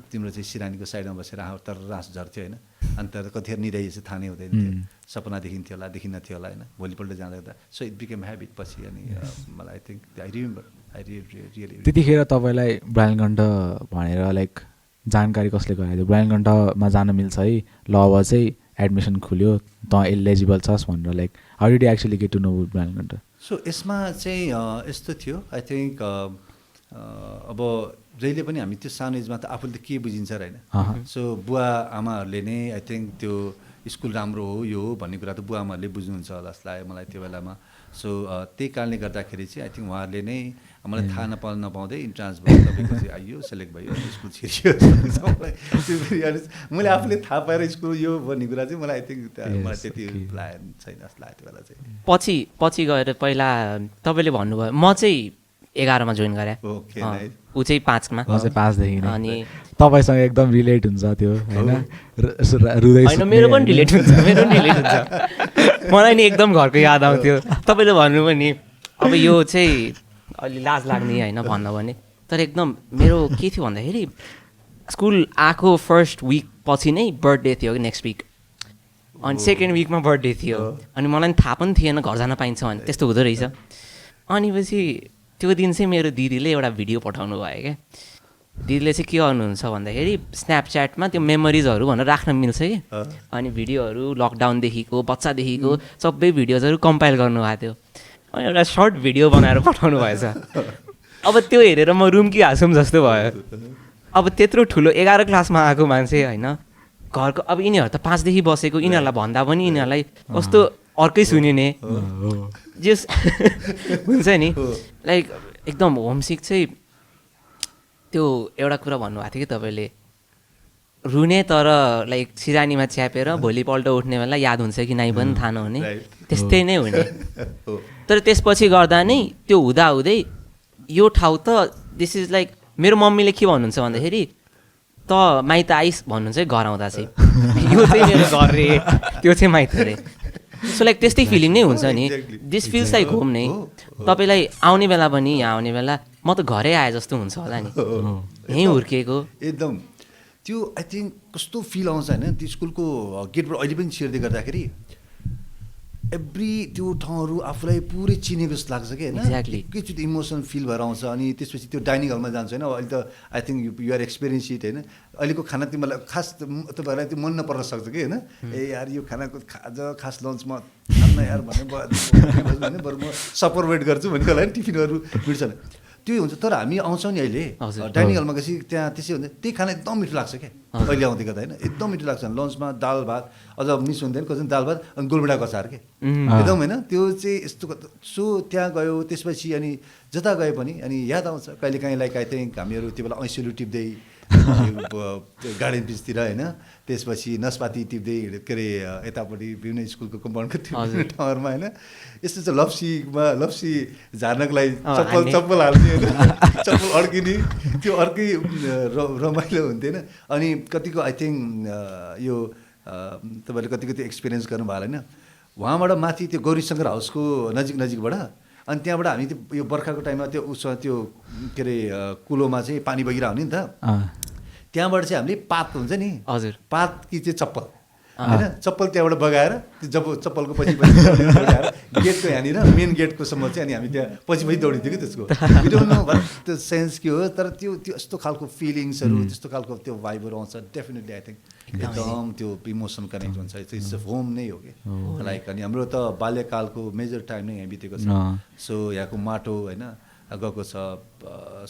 तिम्रो चाहिँ सिरानीको साइडमा बसेर तर रास झर्थ्यो होइन। अनि तर कतिखेर निदाइएछ थाहा नै हुँदैन थियो, सपना देखिन्थ्यो होला, देखिन्थ्यो होला होइन, भोलिपल्ट जाँदा गर्दा। सो इट बिकेम ह्याबिट पछि। अनि मलाई आई थिङ्क आई रिमेम्बर त्यतिखेर तपाईँलाई ब्रायनगन्डा भनेर लाइक जानकारी कसले गराइदियो? ब्रायनगन्डामा जान मिल्छ है, ल अब चाहिँ एडमिसन खुल्यो, त एलिजिबल छस् भनेर, like how did you actually get to know ब्रायनगन्डा? सो यसमा चाहिँ यस्तो थियो आई थिङ्क, अब जहिले पनि हामी त्यो सानो एजमा त आफूले त के बुझिन्छ र होइन। सो बुवा आमाहरूले नै आई थिङ्क त्यो स्कुल राम्रो हो यो हो भन्ने कुरा त बुवा आमाहरूले बुझ्नुहुन्छ होला जस्तो लाग्यो मलाई त्यो बेलामा। सो त्यही कारणले गर्दाखेरि चाहिँ आई थिङ्क उहाँहरूले नै मलाई थाहा नपाउँदै इन्ट्रान्स भयो, तपाईँको चाहिँ आइयो, सेलेक्ट भयो, स्कुल छिरियो। मैले आफूले थाहा पाएर स्कुल यो भन्ने कुरा चाहिँ मलाई आई थिङ्क मलाई त्यति प्लान छैन जस्तो लाग्यो त्यो बेला चाहिँ। पछि गएर पहिला तपाईँले भन्नुभयो म चाहिँ 11 मा जोइन गरेँ, ऊ चाहिँ 5 मा। म चाहिँ 5 देखि अनि तपाईँसँग एकदम रिलेट हुन्छ त्यो होइन, रुँदै मेरो पनि रिलेट हुन्छ, मलाई नि एकदम घरको याद आउँथ्यो। तपाईँले भन्नुभयो नि अब यो चाहिँ अलि लाज लाग्ने होइन भन्नु भने, तर एकदम मेरो के थियो भन्दाखेरि स्कुल आएको फर्स्ट विक पछि नै बर्थडे थियो कि नेक्स्ट विक, अनि सेकेन्ड विकमा बर्थडे थियो। अनि मलाई थाहा पनि थिएन घर जान पाइन्छ भने, त्यस्तो हुँदो रहेछ। अनि पछि त्यो दिन चाहिँ मेरो दिदीले एउटा भिडियो पठाउनु भयो क्या। दिदीले चाहिँ के गर्नुहुन्छ भन्दाखेरि स्न्यापच्याटमा त्यो मेमोरिजहरू भनेर राख्न मिल्छ कि, अनि भिडियोहरू लकडाउनदेखिको बच्चादेखिको सबै भिडियोजहरू कम्पाइल गर्नुभएको थियो। अनि एउटा सर्ट भिडियो बनाएर पठाउनु भएछ। अब त्यो हेरेर म रुम्की हाँसौँ जस्तो भयो। अब त्यत्रो ठुलो 11 क्लासमा आएको मान्छे होइन, घरको अब यिनीहरू त 5 देखि बसेको, यिनीहरूलाई भन्दा पनि यिनीहरूलाई कस्तो अर्कै सुनिने जस हुन्छ नि। लाइक एकदम होमसिक चाहिँ त्यो एउटा कुरा भन्नुभएको थियो कि तपाईँले, रुने तर लाइक सिरानीमा च्यापेर भोलिपल्ट उठ्ने बेला याद हुन्छ कि नाइ पनि थाहा नहुने, त्यस्तै नै हुने। तर त्यसपछि गर्दा नै त्यो हुँदाहुँदै यो ठाउँ त दिस इज लाइक, मेरो मम्मीले के भन्नुहुन्छ भन्दाखेरि त माइत आइस भन्नुहुन्छ घर आउँदा चाहिँ, यो चाहिँ मेरो घर रे, त्यो चाहिँ माइत रे। सो लाइक त्यस्तै फिलिङ नै हुन्छ नि Exactly. This feels like home नै तपाईँलाई आउने बेला पनि यहाँ आउने बेला म त घरै आए जस्तो हुन्छ होला नि यहीँ हुर्किएको एकदम त्यो आई थिङ्क कस्तो फिल आउँछ होइन त्यो स्कुलको गेटबाट अहिले पनि छिर्दै गर्दाखेरि एभ्री त्यो ठाउँहरू आफूलाई पुरै चिनेको जस्तो लाग्छ कि होइन Exactly. एकैचोटि इमोसन फिल भएर आउँछ अनि त्यसपछि त्यो डाइनिङ हलमा जान्छ होइन अहिले त I think you're experience it होइन अहिलेको खाना तिमीलाई खास तपाईँहरूलाई त्यो मन नपर्न सक्छ कि होइन ए यार यो खानाको आज खास लन्चमा खान्न यार भने बरु म सपर वेट गर्छु भनेको होला नि टिफिनहरू बिर्सन त्यो हुन्छ तर हामी आउँछौँ नि अहिले हजुर। डाइनिङ हलमा गएपछि त्यहाँ त्यसै हुन्छ त्यही खाना एकदम मिठो लाग्छ क्या अहिले आउँदै गर्दा होइन एकदम मिठो लाग्छ लन्चमा दाल भात अझ मिस हुँदैन कसै दाल भात अनि गोलबेडाको अचार के एकदम होइन त्यो चाहिँ यस्तो सो त्यहाँ गयो त्यसपछि अनि जता गए पनि अनि याद आउँछ कहिलेकाहीँ लाइक आई थिङ्क हामीहरू त्यो बेला ऐँसिलो टिप्दै गार्डन पिचतिर होइन त्यसपछि नसपाती टिप्दै के अरे यतापट्टि विभिन्न स्कुलको कम्पाउन्डको त्यो ठाउँहरूमा होइन यस्तो चाहिँ लप्सी झार्नको लागि चप्पल हाल्ने होइन चप्पल अड्किने त्यो अर्कै रमाइलो हुन्थ्यो होइन अनि कतिको आई थिङ्क यो तपाईँले कतिको त्यो एक्सपिरियन्स गर्नुभयो होला होइन उहाँबाट माथि त्यो गौरीशङ्कर हाउसको नजिकबाट अनि त्यहाँबाट हामी त्यो यो बर्खाको टाइममा त्यो उसमा त्यो के अरे कुलोमा चाहिँ पानी बगिरहेको हुने नि त त्यहाँबाट चाहिँ हामीले पात हुन्छ नि हजुर पात कि चाहिँ चप्पल होइन चप्पल त्यहाँबाट बगाएर त्यो चप्पलको पछि बगाएर गेटको यहाँनिर मेन गेटकोसम्म चाहिँ अनि हामी त्यहाँ पछि दौडिन्थ्यो कि त्यसको त्यो सेन्स के हो तर त्यो यस्तो खालको फिलिङ्सहरू त्यस्तो खालको त्यो भाइबहरू आउँछ डेफिनेटली आई थिङ्क एकदम त्यो इमोसन कनेक्ट हुन्छ इट्स होम नै हो कि लाइक अनि हाम्रो त बाल्यकालको मेजर टाइम नै यहाँ बितेको छ सो यहाँको माटो होइन गएको छ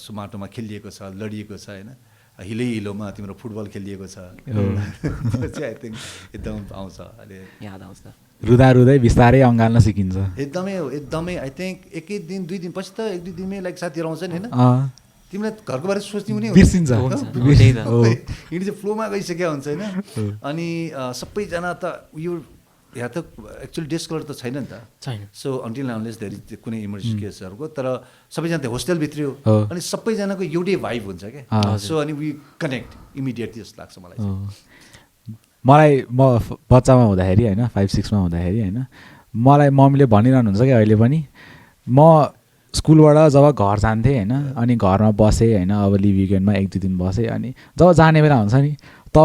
सो माटोमा खेलिएको छ लडिएको छ होइन हिलोमा तिम्रो फुटबल खेलिएको छ चाहिँ आई थिङ्क एकदम आउँछ अहिले याद आउँछ रुँदै बिस्तारै अँगाल्न सिकिन्छ एकदमै आई थिङ्क एकै दिन 2 दिन पछि त 1-2 दिनमै लाइक साथीहरू आउँछ नि होइन तिमीलाई घरको बारे सोच्ने पनि बिर्सिन्छ हिँडी चाहिँ फ्लोमा गइसक्यो हुन्छ होइन अनि सबैजना त यो यहाँ त एक्चुअली डे स्कलर त छैन नि त छैन सो अन्टिल अनलेस धेरै कुनै इमर्जेन्सी केसहरूको तर सबैजना त्यो होस्टेलभित्रै हो अनि सबैजनाको एउटै भाइब हुन्छ क्या सो अनि वी कनेक्ट इमिडिएटली जस्तो लाग्छ मलाई म बच्चामा हुँदाखेरि होइन 5-6 मा हुँदाखेरि होइन मलाई मम्मीले भनिरहनुहुन्छ क्या अहिले पनि म स्कुलबाट जब घर जान्थेँ होइन अनि घरमा बसेँ होइन अब लिभ विकेन्डमा 1-2 दिन बसेँ अनि जब जाने बेला हुन्छ नि त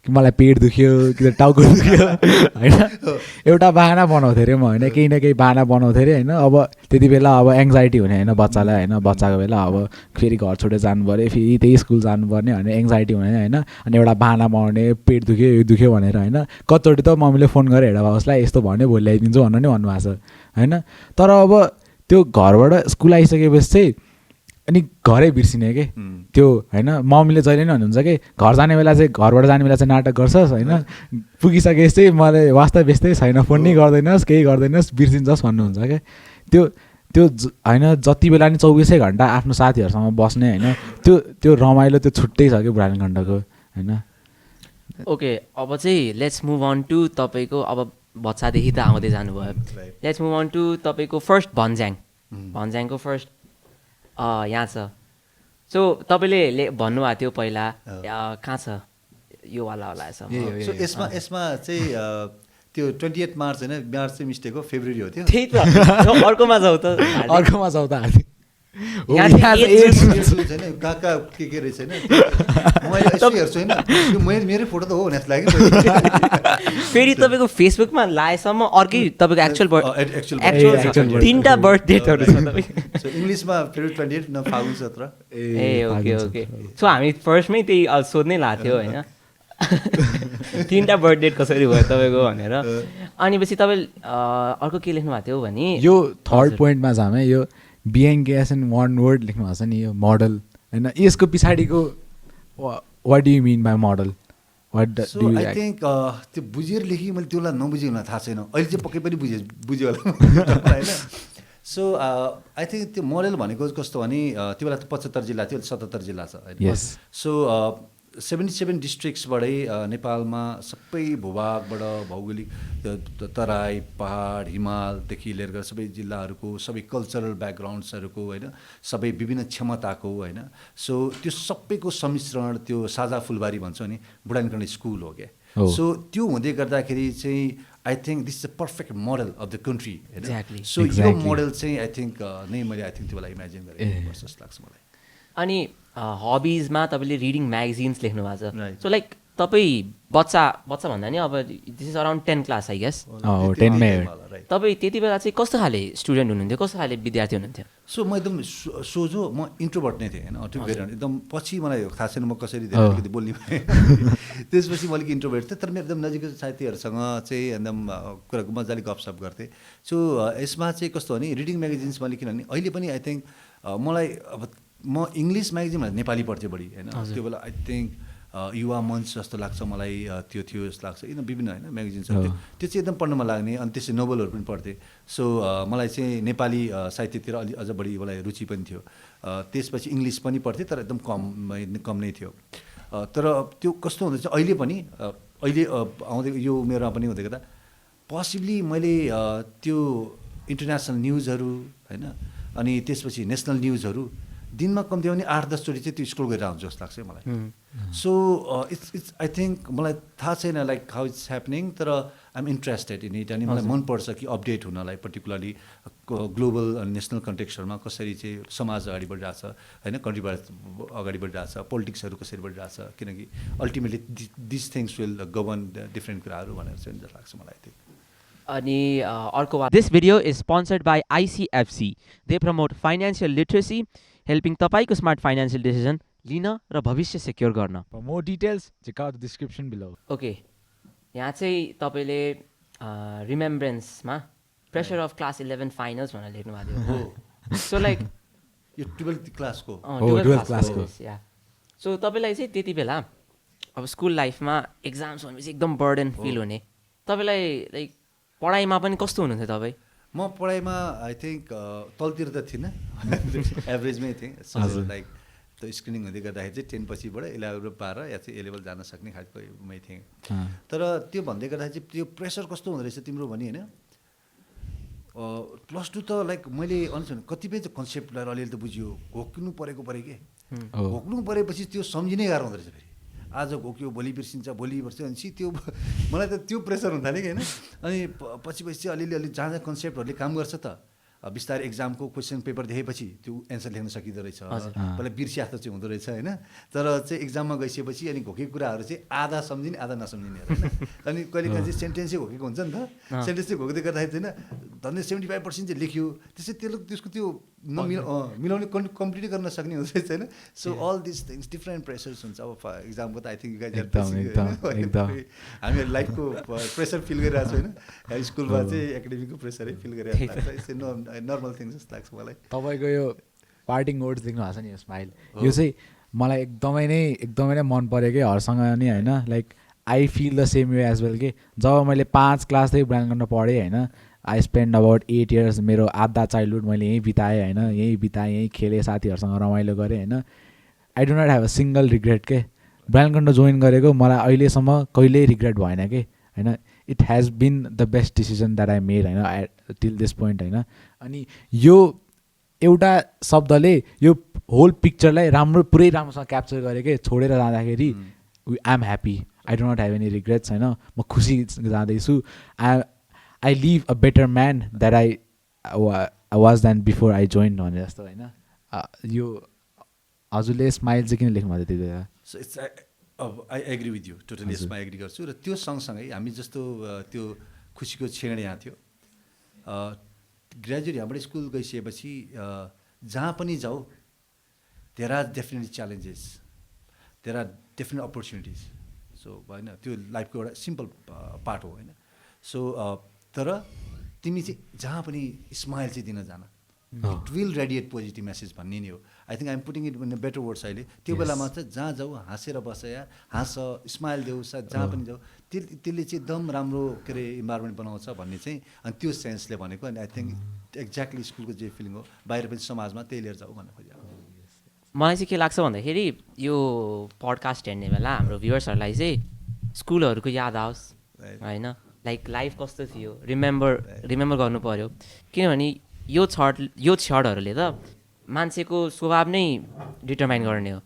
मलाई पेट दुख्यो कि त टाउको दुख्यो होइन एउटा बाहना बनाउँथेँ अरे म होइन केही न केही बाहना बनाउँथेँ अरे होइन अब त्यति बेला अब एङ्जाइटी हुने होइन बच्चालाई होइन बच्चाको बेला अब फेरि घर छोडेर जानु पऱ्यो फेरि त्यही स्कुल जानुपर्ने होइन एङ्जाइटी हुने होइन अनि एउटा बाहना बनाउने पेट दुख्यो यो दुख्यो भनेर होइन कतिचोटि त मम्मीले फोन गरेर हेर्दा उसलाई यस्तो भन्यो भोलि ल्याइदिन्छु भनेर नि भन्नुभएको छ होइन तर अब त्यो घरबाट स्कुल आइसकेपछि चाहिँ अनि घरै बिर्सिने के त्यो होइन मम्मीले जहिले नै भन्नुहुन्छ कि घर जाने बेला चाहिँ घरबाट जाने बेला चाहिँ नाटक गर्छस् होइन पुगिसकेपछि चाहिँ मलाई वास्ता बेच्दै छैन फोन नै गर्दैनस् केही गर्दैनस् बिर्सिन्छस् भन्नुहुन्छ क्या त्यो होइन जति बेला नि 24 घन्टा आफ्नो साथीहरूसँग बस्ने होइन त्यो रमाइलो त्यो छुट्टै छ कि बुढानी खण्डको होइन ओके अब चाहिँ लेट्स मुभ अन टु तपाईँको अब बच्चादेखि त आउँदै जानुभयो लेट्स मुभ अन टु तपाईँको फर्स्ट भन्ज्याङको फर्स्ट यहाँ छ सो तपाईँले भन्नुभएको थियो पहिला कहाँ छ यो वाला होला सो यसमा चाहिँ त्यो 28 मार्च होइन मार्च चाहिँ मिस्टेक हो फेब्रुअरी हो त्यो त्यही त अर्कोमा जाउँ त छैन कहाँ कहाँ के रहेछ होइन मैले यसो हेर्छु होइन मेरै फोटो त हो भने जस्तो लाग्यो फेरि तपाईँको फेसबुकमा लाएसम्म अर्कै तपाईँको एक्चुअल 3टा बर्थ डेटहरू छ तपाईँको इङ्ग्लिसमा फेब्रुअरी 28 न फागुन 17 ए ओके सो हामी फर्स्टमै त्यही सोध्नै लाएको थियो होइन 3टा बर्थ डेट कसरी भयो तपाईँको भनेर अनि पछि तपाईँ अर्को के लेख्नु भएको थियो भने यो थर्ड पोइन्टमा जाम है यो बिएनकेएस एन्ड वान वर्ड लेख्नु भएको छ नि यो मोडल होइन यसको पछाडिको what do you mean by model so I think त्यो बुझेर लेखेँ मैले त्यसलाई नबुझेँ होला थाहा छैन अहिले चाहिँ पक्कै पनि बुझ्यो होला होइन सो आई थिङ्क त्यो मोडल भनेको कस्तो भने त्यो बेला त 75 जिल्ला थियो 77 जिल्ला छ होइन सो 77 डिस्ट्रिक्ट्सबाटै नेपालमा सबै भूभागबाट भौगोलिक तराई पहाड हिमालदेखि लिएर सबै जिल्लाहरूको सबै कल्चरल ब्याकग्राउन्ड्सहरूको होइन सबै विभिन्न क्षमताको होइन सो त्यो सबैको सम्मिश्रण त्यो साझा फुलबारी भन्छौँ नि बुढानीकर्ण स्कुल हो क्या सो त्यो हुँदै गर्दाखेरि चाहिँ I think this is a perfect model of the country होइन Exactly. सो यो Exactly. मोडल चाहिँ आई थिङ्क नै मैले आई थिङ्क त्यो बेला इमेजिन गरेँ जस्तो लाग्छ मलाई अनि हबिजमा तपाईँले रिडिङ म्यागजिन्स लेख्नु भएको छ Right. सो लाइक तपाईँ बच्चा भन्दा नि अब this is around 10 class I guess Oh, 10 May. Right तपाईँ त्यति बेला चाहिँ कस्तो खाले स्टुडेन्ट हुनुहुन्थ्यो कस्तो खाले विद्यार्थी हुनुहुन्थ्यो सो म एकदम सोझो म इन्ट्रोभर्ट नै थिएँ होइन टु भेरी एकदम पछि मलाई थाहा छैन म कसरी धेरै अलिकति बोल्ने भएँ त्यसपछि म अलिक इन्ट्रोभर्ट थिएँ तर मेरो एकदम नजिकको साथीहरूसँग चाहिँ एकदम कुरा मजाले गफसप गर्थेँ सो यसमा चाहिँ कस्तो भने रिडिङ म्यागजिन्समा किनभने अहिले पनि आई थिङ्क मलाई अब म इङ्ग्लिस म्यागजिनमा नेपाली पढ्थेँ बढी होइन त्यो बेला आई थिङ्क युवा मञ्च जस्तो लाग्छ मलाई त्यो थियो जस्तो लाग्छ एकदम विभिन्न होइन म्यागजिन्सहरू त्यो चाहिँ एकदम पढ्नमा लाग्ने अनि त्यसै नोभलहरू पनि पढ्थेँ सो मलाई चाहिँ नेपाली साहित्यतिर अझ बढी मलाई रुचि पनि थियो त्यसपछि इङ्ग्लिस पनि पढ्थेँ तर एकदम कम नै थियो तर त्यो कस्तो हुँदैछ अहिले पनि अहिले आउँदै यो उमेरमा पनि हुँदै गर्दा पोसिबली मैले त्यो इन्टरनेसनल न्युजहरू होइन अनि त्यसपछि नेसनल न्युजहरू दिनमा कम्ती पनि 8-10 चोटि चाहिँ त्यो स्क्रोल गरेर आउँछ जस्तो लाग्छ मलाई सो इट्स आई थिङ्क मलाई थाहा छैन लाइक हाउ इट्स ह्यापनिङ तर I am interested in it अनि मलाई मनपर्छ कि अपडेट हुनलाई पर्टिकुलरली ग्लोबल अनि नेसनल कन्टेक्स्टहरूमा कसरी चाहिँ समाज अगाडि बढिरहेछ होइन कन्ट्रीबाट अगाडि बढिरहेछ पोलिटिक्सहरू कसरी बढिरहेछ किनकि ultimately this things will govern different कुराहरू भनेर चाहिँ लाग्छ मलाई त्यो अनि अर्को this video is sponsored by ICFC they promote financial literacy helping तपाईँको स्मार्ट फाइनेन्सियल डिसिजन लिन र भविष्य सेक्योर गर्न For more details, check out the description below. Okay यहाँ चाहिँ तपाईँले रिमेम्ब्रेन्समा प्रेसर अफ क्लास 11 फाइनल्स भनेर लेख्नु भएको थियो सो लाइक यो 12th क्लासको 12th क्लासको। या सो तपाईँलाई चाहिँ त्यति बेला अब स्कुल लाइफमा एक्जाम्स भनेपछि एकदम बर्डन फिल हुने तपाईँलाई लाइक पढाइमा पनि कस्तो हुनुहुन्थ्यो तपाईँ म पढाइमा आई थिङ्क तलतिर त थिइनँ एभरेजमै थिएँ लाइक त्यो स्क्रिनिङ हुँदै गर्दाखेरि चाहिँ 10 पछिबाट 11 12 या चाहिँ A-level जान सक्ने खालकोमै थिएँ तर त्यो भन्दै गर्दाखेरि चाहिँ त्यो प्रेसर कस्तो हुँदो रहेछ तिम्रो भने होइन +2 त लाइक मैले अनुसार कतिपय चाहिँ कन्सेप्टलाई अलिअलि त बुझ्यो घोक्नु पऱ्यो के घोक्नु परेपछि त्यो सम्झिनै गाह्रो हुँदो रहेछ फेरि आज घोक्यो भोलि बिर्सिन्छ भोलि बिर्स्यो अनि त्यो मलाई त त्यो प्रेसर हुन थाल्यो कि होइन अनि पछि चाहिँ अलिअलि जहाँ कन्सेप्टहरूले काम गर्छ त बिस्तारै एक्जामको क्वेसन पेपर देखेपछि त्यो एन्सर लेख्न सकिँदो रहेछ पहिला बिर्सिया जस्तो चाहिँ हुँदो रहेछ होइन तर चाहिँ एक्जाममा गइसकेपछि अनि घोकेको कुराहरू चाहिँ आधा सम्झिने आधा नसम्झिने होइन अनि कहिलेकाहीँ चाहिँ सेन्टेन्सै घोकेको हुन्छ नि त सेन्टेन्स चाहिँ घोक्दै गर्दाखेरि चाहिँ झन्डै 75% चाहिँ लेख्यो त्यसको त्यो मिलाउने कम्प्लिटै गर्न सक्ने हुँदो रहेछ होइन so all this things different pressures हुन्छ अब एक्जामको त आई थिङ्क हामी लाइफको प्रेसर फिल गरिरहेको छौँ होइन स्कुलमा चाहिँ एकाडेमीको प्रेसरै फिल गरिरहेको छ नर्मल थिङ जस्तो लाग्छ मलाई तपाईँको यो पार्टिङ वर्ड्स देख्नु भएको छ नि यो स्माइल यो चाहिँ मलाई एकदमै नै मन पऱ्यो कि हरसँग नि होइन like I feel the same way as well कि जब मैले 5 क्लासदेखि ब्रान्डगन्ड पढेँ होइन आई स्पेन्ड अबाउट 8 इयर्स मेरो आधा चाइल्डहुड मैले यहीँ बिताएँ होइन यहीँ खेलेँ साथीहरूसँग रमाइलो गरेँ होइन I do not have a single regret के ब्रान्डगन्ड जोइन गरेको मलाई अहिलेसम्म कहिल्यै रिग्रेट भएन कि होइन it has been the best decision that I made होइन एट टिल दिस पोइन्ट होइन अनि यो एउटा शब्दले यो होल पिक्चरलाई पुरै राम्रोसँग क्याप्चर गरेँ कि छोडेर जाँदाखेरि I am happy I do not have any regrets होइन म खुसी जाँदैछु I leave a better man that I was then before I join भने जस्तो होइन यो हजुरले स्माइल चाहिँ किन लेख्नु भएको थियो त्यति सो इट्स अब I agree with you totally यसमा एग्री गर्छु र त्यो सँगसँगै हामी जस्तो त्यो खुसीको क्षण यहाँ थियो ग्रेजुएट यहाँबाट स्कुल गइसकेपछि जहाँ पनि जाऊ there are definitely challenges there are definite opportunities so होइन त्यो लाइफको एउटा सिम्पल पार्ट हो होइन सो तर तिमी चाहिँ जहाँ पनि स्माइल चाहिँ दिन जान it will radiate positive message भन्ने नै हो I think I'm putting it in better words अहिले त्यो बेलामा चाहिँ जहाँ जाऊ हाँसेर बस या हाँस स्माइल देऊ सायद जहाँ पनि जाऊ त्यसले चाहिँ एकदम राम्रो के अरे इन्भाइरोमेन्ट बनाउँछ भन्ने चाहिँ अनि त्यो सेन्सले भनेको अनि आई थिङ्क एक्ज्याक्टली स्कुलको जे फिलिङ हो बाहिर पनि समाजमा त्यही लिएर जाऊ भन्नु खोजेको मलाई चाहिँ के लाग्छ भन्दाखेरि यो पडकास्ट हेर्ने बेला हाम्रो भ्युवर्सहरूलाई चाहिँ स्कुलहरूको याद आओस् होइन लाइक लाइफ कस्तो थियो रिमेम्बर गर्नु पऱ्यो किनभने यो क्षणहरूले त मान्छेको स्वभाव नै डिटरमाइन गर्ने हो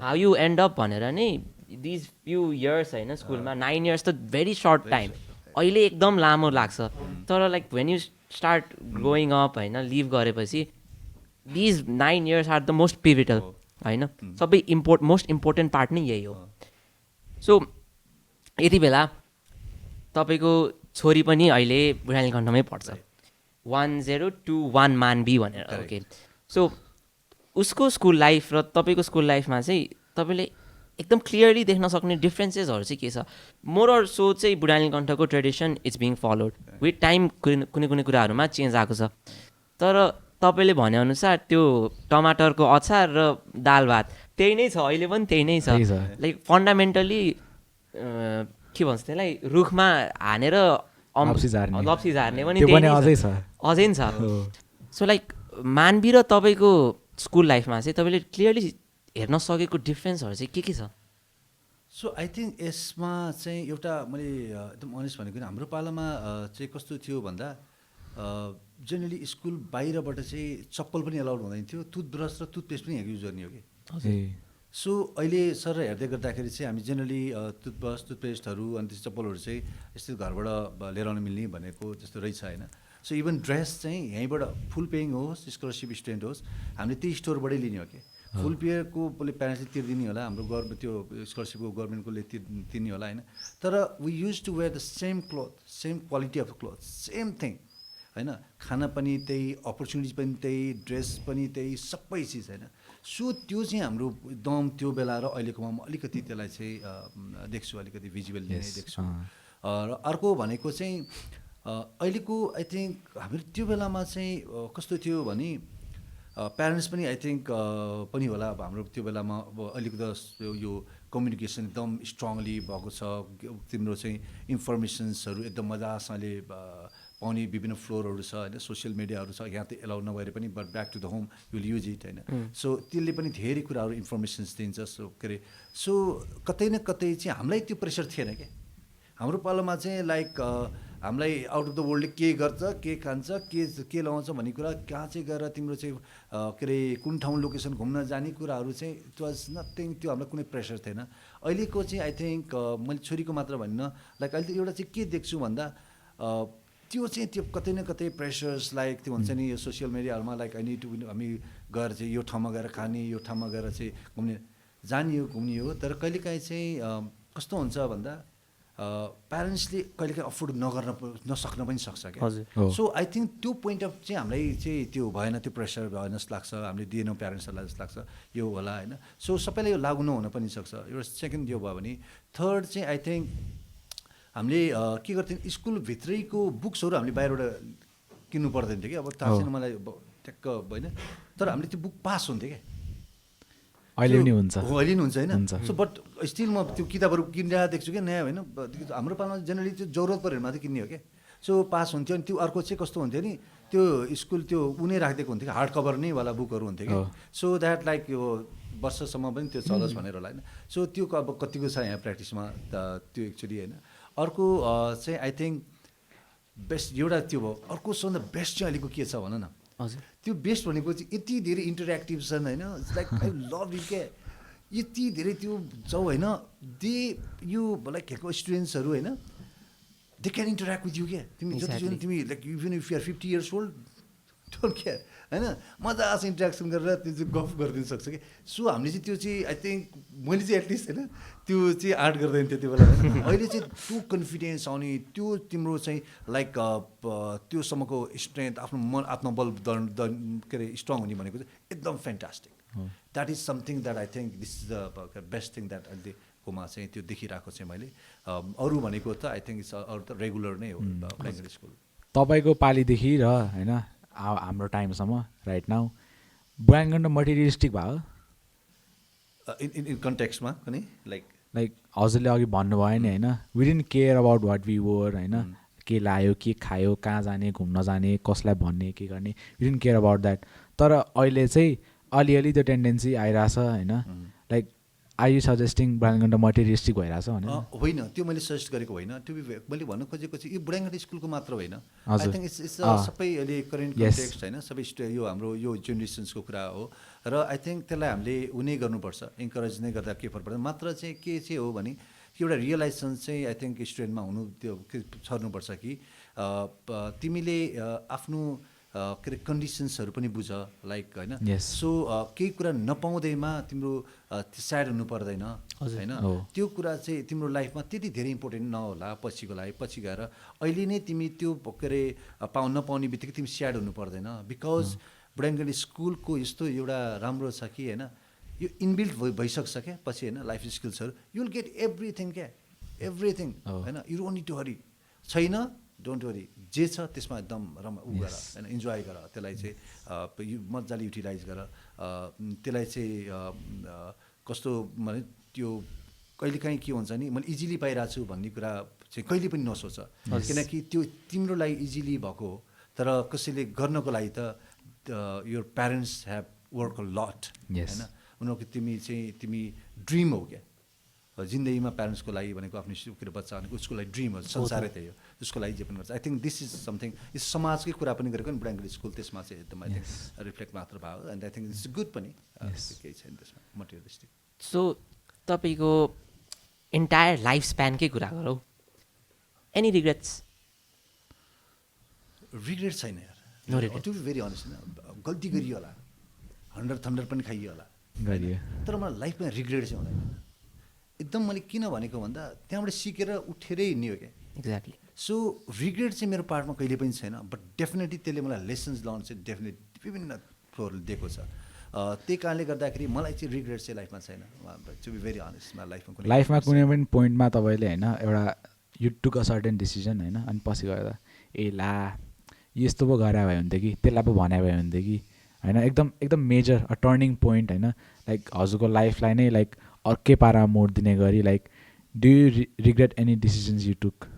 हाउ यु एन्ड अप भनेर नै दिज फ्यु इयर्स होइन स्कुलमा 9 इयर्स त भेरी सर्ट टाइम अहिले एकदम लामो लाग्छ तर like when you start growing up होइन लिभ गरेपछि these 9 years are the most pivotal होइन सबै मोस्ट इम्पोर्टेन्ट पार्ट नै यही हो सो यति बेला तपाईँको छोरी पनि अहिले बुढानी कण्ठमै पढ्छ 1021 मानवी भनेर ओके सो उसको स्कुल लाइफ र तपाईँको स्कुल लाइफमा चाहिँ तपाईँले एकदम क्लियरली देख्न सक्ने डिफ्रेन्सेसहरू चाहिँ के छ मोर अर सो चाहिँ बुढानी कण्ठको tradition it's being followed with time कुनै कुनै कुराहरूमा चेन्ज आएको छ तर तपाईँले भनेअनुसार त्यो टमाटरको अचार र दाल भात त्यही नै छ अहिले पनि त्यही नै छ लाइक फन्डामेन्टली के भन्छ त्यसलाई रुखमा हानेर लप्सी झार्ने पनि अझै छ सो लाइक मानवी र तपाईँको स्कुल लाइफमा चाहिँ तपाईँले क्लियरली हेर्न सकेको डिफ्रेन्सहरू चाहिँ के छ सो आई थिङ्क यसमा चाहिँ एउटा मैले एकदम अनेस्ट भनेको हाम्रो पालामा चाहिँ कस्तो थियो भन्दा जेनरली स्कुल बाहिरबाट चाहिँ चप्पल पनि एलाउड हुँदैन थियो टुथब्रस र टुथपेस्ट पनि युज गर्ने हो कि सो अहिले सर हेर्दै गर्दाखेरि चाहिँ हामी जेनरली टुथब्रस टुथपेस्टहरू अनि त्यो चप्पलहरू चाहिँ यस्तै घरबाट लिएर आउनु मिल्ने भनेको जस्तो रहेछ होइन सो इभन ड्रेस चाहिँ यहीँबाट फुल पेइङ होस् स्कलरसिप स्टुडेन्ट होस् हामीले त्यही स्टोरबाटै लिने हो कि फुल पेयरको प्यारेन्ट्सले तिर्दिने होला हाम्रो गभर्मेन्ट त्यो स्कलरसिपको गभर्मेन्टकोले तिर्ने होला होइन तर we use to wear the same cloth same quality of cloth same thing होइन खाना पनि त्यही अपर्च्युनिटिज पनि त्यही ड्रेस पनि त्यही सबै चिज होइन सो त्यो चाहिँ हाम्रो एकदम त्यो बेला र अहिलेकोमा म अलिकति त्यसलाई चाहिँ देख्छु अलिकति भिजुअली नै देख्छु र अर्को भनेको चाहिँ अहिलेको आई थिङ्क हाम्रो त्यो बेलामा चाहिँ कस्तो थियो भने प्यारेन्ट्स पनि आई थिङ्क पनि होला अब हाम्रो त्यो बेलामा अब अहिलेको त यो कम्युनिकेसन एकदम स्ट्रङली भएको छ तिम्रो चाहिँ इन्फर्मेसन्सहरू एकदम मजासँगले पाउने विभिन्न फ्लोरहरू छ होइन सोसियल मिडियाहरू छ यहाँ त एलाउ नभएर पनि but back to the home will use it होइन सो त्यसले पनि धेरै कुराहरू इन्फर्मेसन्स दिन्छ सो के अरे सो कतै न कतै चाहिँ हामीलाई त्यो प्रेसर थिएन क्या हाम्रो पालोमा चाहिँ लाइक हामीलाई आउट अफ द वर्ल्डले के गर्छ के खान्छ के लगाउँछ भन्ने कुरा कहाँ चाहिँ गएर तिम्रो चाहिँ के अरे कुन ठाउँ लोकेसन घुम्न जाने कुराहरू चाहिँ इट वाज नथिङ त्यो हामीलाई कुनै प्रेसर थिएन अहिलेको चाहिँ आई थिङ्क मैले छोरीको मात्र भन्न लाइक अहिले एउटा चाहिँ के देख्छु भन्दा त्यो चाहिँ त्यो कतै न कतै प्रेसर्स लाइक त्यो हुन्छ नि यो सोसियल मिडियाहरूमा लाइक आई निड टु हामी गएर चाहिँ यो ठाउँमा गएर खाने यो ठाउँमा गएर चाहिँ घुम्ने हो तर कहिलेकाहीँ चाहिँ कस्तो हुन्छ भन्दा प्यारेन्ट्सले कहिलेकाहीँ अफोर्ड नसक्न पनि सक्छ क्या सो आई थिङ्क त्यो पोइन्ट अफ चाहिँ हामीलाई चाहिँ त्यो भएन त्यो प्रेसर भएन जस्तो लाग्छ हामीले दिएनौँ प्यारेन्ट्सहरूलाई जस्तो लाग्छ यो होला होइन सो सबैलाई यो लागु नहुन पनि सक्छ एउटा सेकेन्ड यो भयो भने थर्ड चाहिँ आई थिङ्क हामीले के गर्थ्यौँ स्कुलभित्रैको बुक्सहरू हामीले बाहिरबाट किन्नु पर्दैन थियो कि अब थाहा छैन मलाई ठ्याक्क होइन तर हामीले त्यो बुक पास हुन्थ्यो क्या अहिले पनि हुन्छ अहिले पनि हुन्छ होइन सो बट स्टिल म त्यो किताबहरू किनेर देख्छु क्या नयाँ होइन हाम्रो पालामा जेनरली त्यो जरुरत पऱ्यो मात्रै किन्ने हो क्या सो पास हुन्थ्यो अनि त्यो अर्को चाहिँ कस्तो हुन्थ्यो नि त्यो स्कुल त्यो उनी राखिदिएको हुन्थ्यो कि हार्ड कभर नै वाला बुकहरू हुन्थ्यो कि सो द्याट लाइक यो वर्षसम्म पनि त्यो चलोस् भनेर होला होइन सो त्यो अब कतिको छ यहाँ प्र्याक्टिसमा त्यो एक्चुली होइन अर्को चाहिँ आई थिङ्क बेस्ट एउटा त्यो भयो अर्को सबभन्दा बेस्ट चाहिँ अहिलेको के छ भन न हजुर त्यो बेस्ट भनेको चाहिँ यति धेरै इन्टरेक्टिभ छन् होइन लाइक आई लभ इट क्या यति धेरै त्यो जाउ होइन दे यो लाइक हेर्को स्टुडेन्ट्सहरू होइन they can interact with you क्या तिमी जति तिमी like even if you're 50 years old don't care होइन मजासँग इन्ट्रेक्सन गरेर त्यो चाहिँ गफ गरिदिनु सक्छ कि सो हामीले चाहिँ त्यो चाहिँ आई थिङ्क मैले चाहिँ एटलिस्ट होइन त्यो चाहिँ आर्ट गर्दैन थियो त्यो बेला होइन अहिले चाहिँ त्यो कन्फिडेन्स आउने त्यो तिम्रो चाहिँ लाइक त्योसम्मको स्ट्रेन्थ आफ्नो मन आत्मबल के अरे स्ट्रङ हुने भनेको चाहिँ एकदम fantastic that is something that I think this is the best thing that अहिलेकोमा चाहिँ त्यो देखिरहेको चाहिँ मैले अरू भनेको त आई थिङ्क इट्स अरू त रेगुलर नै हो प्राइमेरी स्कुल तपाईँको पालिदेखि र होइन हाम्रो टाइमसम्म राइट नाउ बुढानी कण्ठ मटेरियलिस्टिक भयो इन कन्टेक्स्टमा पनि लाइक हजुरले अघि भन्नुभयो नि होइन we didn't care about what we wore होइन के लायो के खायो कहाँ जाने घुम्न जाने कसलाई भन्ने के गर्ने we didn't care about that तर अहिले चाहिँ अलिअलि त्यो टेन्डेन्सी आइरहेछ होइन like are you suggesting Budhanilkantha materialistic भइरहेछ भने होइन त्यो मैले सजेस्ट गरेको होइन त्यो मैले भन्नु खोजेको चाहिँ यो बुढानी कण्ठ स्कुलको मात्र होइन आई थिङ्क इट्स सबै अहिले करेन्ट कन्टेक्स्ट होइन सबै यो हाम्रो यो जेनेरेसन्सको कुरा हो र आई थिङ्क त्यसलाई हामीले उनी गर्नुपर्छ इन्करेज नै गर्दा के फरक पर्छ मात्र चाहिँ के चाहिँ हो भने एउटा रियलाइजेसन चाहिँ आई थिङ्क स्टुडेन्टमा हुनु त्यो छर्नुपर्छ कि तिमीले आफ्नो के अरे कन्डिसन्सहरू पनि बुझ लाइक होइन Yes. सो केही कुरा नपाउँदैमा तिम्रो स्याड हुनु पर्दैन होइन त्यो कुरा चाहिँ तिम्रो लाइफमा त्यति धेरै इम्पोर्टेन्ट नहोला पछिको लागि पछि गएर अहिले नै तिमी त्यो के अरे नपाउने बित्तिकै तिमी स्याड हुनु पर्दैन बिकज बुढाङ्गली स्कुलको यस्तो एउटा राम्रो छ कि होइन यो इनबिल्ट भइसक्छ क्या पछि होइन लाइफ स्किल्सहरू यु विल गेट एभ्रिथिङ क्या एभ्रिथिङ होइन you don't need to hurry छैन डोन्ट वरी जे छ त्यसमा एकदम ऊ गर होइन इन्जोय गर त्यसलाई चाहिँ यो मजाले युटिलाइज गर त्यसलाई चाहिँ कस्तो भने त्यो कहिलेकाहीँ के हुन्छ नि मैले इजिली पाइरहेको छु भन्ने कुरा चाहिँ कहिले पनि नसोच किनकि त्यो तिम्रो लागि इजिली भएको हो तर कसैले गर्नको लागि त your parents have work a lot होइन उनीहरूको तिमी ड्रिम हो क्या जिन्दगीमा प्यारेन्ट्सको लागि भनेको आफ्नो के बच्चा भनेको उसको लागि ड्रिम हो संसारै त्यही हो उसको लागि जे पनि गर्छ I think this is something यो समाजकै कुरा पनि गरेको नि बुढाङ्गली स्कुल त्यसमा चाहिँ एकदम आई थिङ्क रिफ्लेक्ट मात्र भयो and I think it's good पनि केही छैन त्यसमा मटेरियलिस्टिक सो तपाईँको इन्टायर लाइफ स्प्यानकै कुरा गरौँ एनी रिग्रेट्स रिग्रेट छैन यार टु बी भेरी अनेस्ट होइन गल्ती गरियो होला थन्डर पनि खाइयो होला तर मलाई लाइफमा रिग्रेट चाहिँ हुँदैन एकदम मैले किन भनेको भन्दा त्यहाँबाट सिकेर उठेरै हिँड्ने हो क्या एक्ज्याक्टली सो रिग्रेट चाहिँ मेरो पार्टमा कहिले पनि छैन बट डेफिनेटली त्यसले मलाई लेसन्स लर्न चाहिँ डेफिनेटली विभिन्न थ्रोहरूले दिएको छ त्यही कारणले गर्दाखेरि मलाई चाहिँ रिग्रेट चाहिँ लाइफमा छैन टु बी भेरी अनेस्ट लाइफमा कुनै पनि पोइन्टमा तपाईँले होइन एउटा you took a certain decision होइन अनि पछि गएर ए ला यस्तो पो गरे भए हुन्थ्यो कि त्यसलाई पो भने भए हुन्थ्यो कि होइन एकदम मेजर अ टर्निङ पोइन्ट होइन लाइक हजुरको लाइफलाई नै लाइक अर्कै पारा मोड दिने गरी like do you regret any decisions you took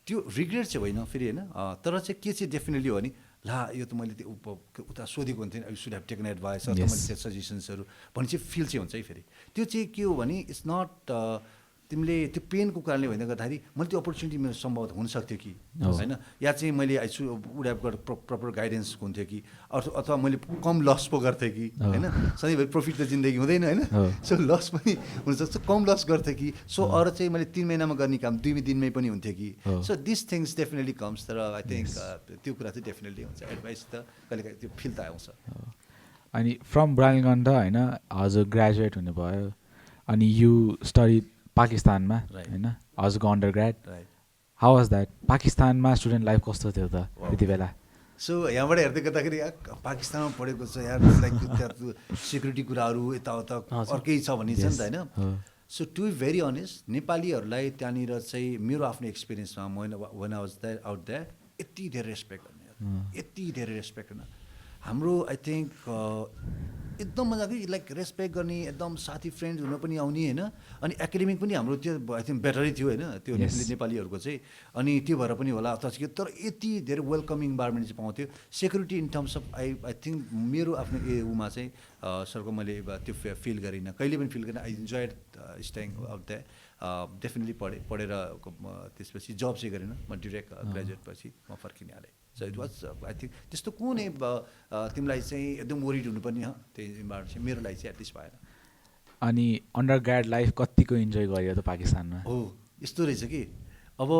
त्यो रिग्रेट चाहिँ होइन फेरि होइन तर चाहिँ के चाहिँ डेफिनेटली हो नि ला यो त मैले त्यो उता सोधेको हुन्थेँ I should have taken advice अथवा मैले त्यो सजेसन्सहरू भन्ने चाहिँ फिल चाहिँ हुन्छ है फेरि त्यो चाहिँ के हो भने इट्स नट तिमीले त्यो पेनको कारणले होइन गर्दाखेरि मैले त्यो अपर्च्युनिटी मेरो सम्भव हुनसक्थ्यो कि होइन या चाहिँ मैले I would have got proper guidance हुन्थ्यो कि अथवा मैले कम लस पो गर्थेँ कि होइन सधैँभरि प्रफिट त जिन्दगी हुँदैन होइन सो लस पनि हुनसक्छ कम लस गर्थेँ कि सो अरू चाहिँ मैले 3 महिनामा गर्ने काम 2 दिनमै पनि हुन्थ्यो कि so this things definitely comes तर आई थिङ्क त्यो कुरा चाहिँ डेफिनेटली हुन्छ एडभाइस त कहिलेकाहीँ त्यो फिल त आउँछ अनि फ्रम बुढाङ्गण्ड होइन हजुर ग्रेजुएट हुनुभयो अनि यु स्टडी पाकिस्तानमा होइन हजुरको under grade how was that पाकिस्तानमा स्टुडेन्ट लाइफ कस्तो थियो त त्यति बेला सो यहाँबाट हेर्दै गर्दाखेरि पाकिस्तानमा पढेको छ यार लाइक सेक्युरिटी कुराहरू यताउता अर्कै छ भन्ने छ नि त होइन so to be very honest नेपालीहरूलाई त्यहाँनिर चाहिँ मेरो आफ्नो एक्सपिरियन्समा when I was that out that यति धेरै रेस्पेक्ट गर्ने यति धेरै रेस्पेक्ट होइन हाम्रो आई थिङ्क एकदम मजाको लाइक रेस्पेक्ट गर्ने एकदम साथी फ्रेन्ड हुन पनि आउने होइन अनि एकाडेमिक पनि हाम्रो त्यो आई थिङ्क बेटरै थियो होइन त्यो नेपालीहरूको चाहिँ अनि त्यो भएर पनि होला अथवा के तर यति धेरै वेलकमिङ इन्भाइरोमेन्ट चाहिँ पाउँथ्यो security in terms of I think मेरो आफ्नो उमा चाहिँ सरको मैले त्यो फिल गरिनँ कहिले पनि फिल गरिनँ I enjoyed staying out that definitely पढेर त्यसपछि जब चाहिँ गरेन म डिरेक्ट ग्रेजुएट पछि म फर्किने so it was I think त्यस्तो कुनै तिमीलाई चाहिँ एकदम वरिड हुनुपर्ने त्यही इन्भाइरोमेन्ट चाहिँ मेरो लागि चाहिँ एटलिस्ट भएन अनि अन्डर ग्रेड लाइफ कतिको इन्जोय गरियो त पाकिस्तानमा हो यस्तो रहेछ कि अब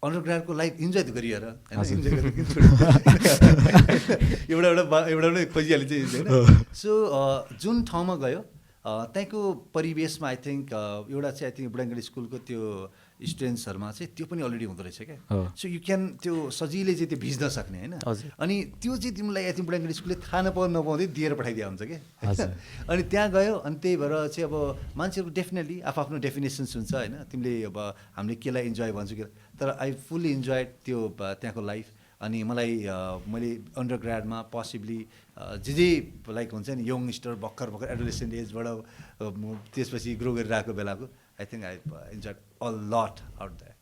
अन्डर ग्रेडको लाइफ इन्जोय त गरिएर होइन एउटा खोजिहालिन्छ होइन सो जुन ठाउँमा गयो त्यहीँको परिवेशमा आई थिङ्क एउटा चाहिँ आई थिङ्क बुढाङ्गली स्कुलको त्यो स्टुडेन्ट्सहरूमा चाहिँ त्यो पनि अलरेडी हुँदो रहेछ क्या सो यु क्यान त्यो सजिलै चाहिँ त्यो भिज्न सक्ने होइन अनि त्यो चाहिँ तिमीलाई आई थिङ्क बुढाङ्गली स्कुलले थाहा नपाउँदै दिएर पठाइदिया हुन्छ क्या अनि त्यहाँ गयो अनि त्यही भएर चाहिँ अब मान्छेहरू डेफिनेटली आफ्नो डेफिनेसन्स हुन्छ होइन तिमीले अब हामीले केलाई इन्जोय भन्छौँ कि तर आई फुल्ली इन्जोय त्यो त्यहाँको लाइफ अनि मलाई मैले अन्डर ग्रेडमा पोसिबली जे लाइक हुन्छ नि यङस्टर भर्खर एडोलेसेन्ट एजबाट त्यसपछि ग्रो गरिरहेको बेलाको I think I enjoy a lot out that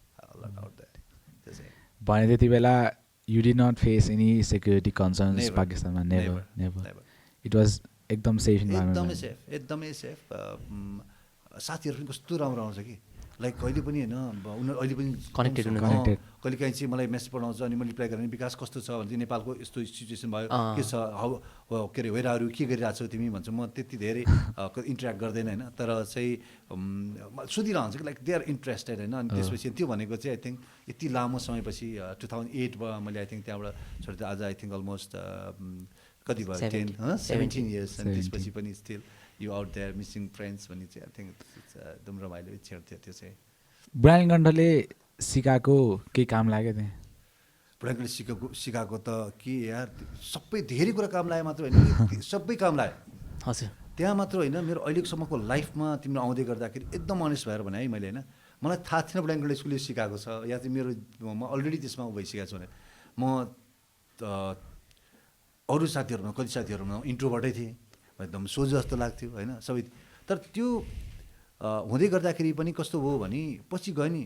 भने त्यति बेला you did not face any security concerns पाकिस्तानमा नेभर इट वाज एकदम सेफ इन्भाइरोमेन्ट एकदमै सेफ साथीहरू पनि कस्तो राम्रो आउँछ कि लाइक कहिले पनि होइन उनीहरू अहिले पनि Connected हुनुहुन्छ। Connected. कहिले काहीँ चाहिँ मलाई मेसेज पठाउँछ अनि मैले रिप्लाई गरेँ विकास कस्तो छ भने चाहिँ नेपालको यस्तो सिचुएसन भयो के छ हाउ के अरे वेराहरू के गरिरहेको छौ तिमी भन्छ म त्यति धेरै इन्टरेक्ट गर्दैन होइन तर चाहिँ सोधिरहन्छ कि लाइक दे आर इन्ट्रेस्टेड होइन अनि त्यसपछि त्यो भनेको चाहिँ आई थिङ्क यति लामो समयपछि 2008मा मैले आई थिङ्क त्यहाँबाट छोडेर आज आई थिङ्क अलमोस्ट कति भयो 17 इयर्स अनि त्यसपछि पनि still you out there missing friends भन्ने चाहिँ आई थिङ्क एकदम रमाइलो क्षण थियो त्यो चाहिँ ब्रायन कण्ठले सिकाएको केही काम लाग्यो त्यहाँ ब्रायनले सिकाएको त के यार सबै धेरै कुरा काम लाग्यो मात्र होइन सबै काम लाग्यो हजुर त्यहाँ मात्र होइन मेरो अहिलेसम्मको लाइफमा तिम्रो आउँदै गर्दाखेरि एकदम अनेस्ट भएर भने है मैले होइन मलाई थाहा थिएन ब्रायन स्कुलले सिकाएको छ या चाहिँ मेरो म अलरेडी त्यसमा भइसकेको छु भने म अरू साथीहरूमा कति साथीहरूमा इन्ट्रोभर्टै थिएँ एकदम सोझो जस्तो लाग्थ्यो होइन सबै तर त्यो हुँदै गर्दाखेरि पनि कस्तो भयो भने पछि गयो नि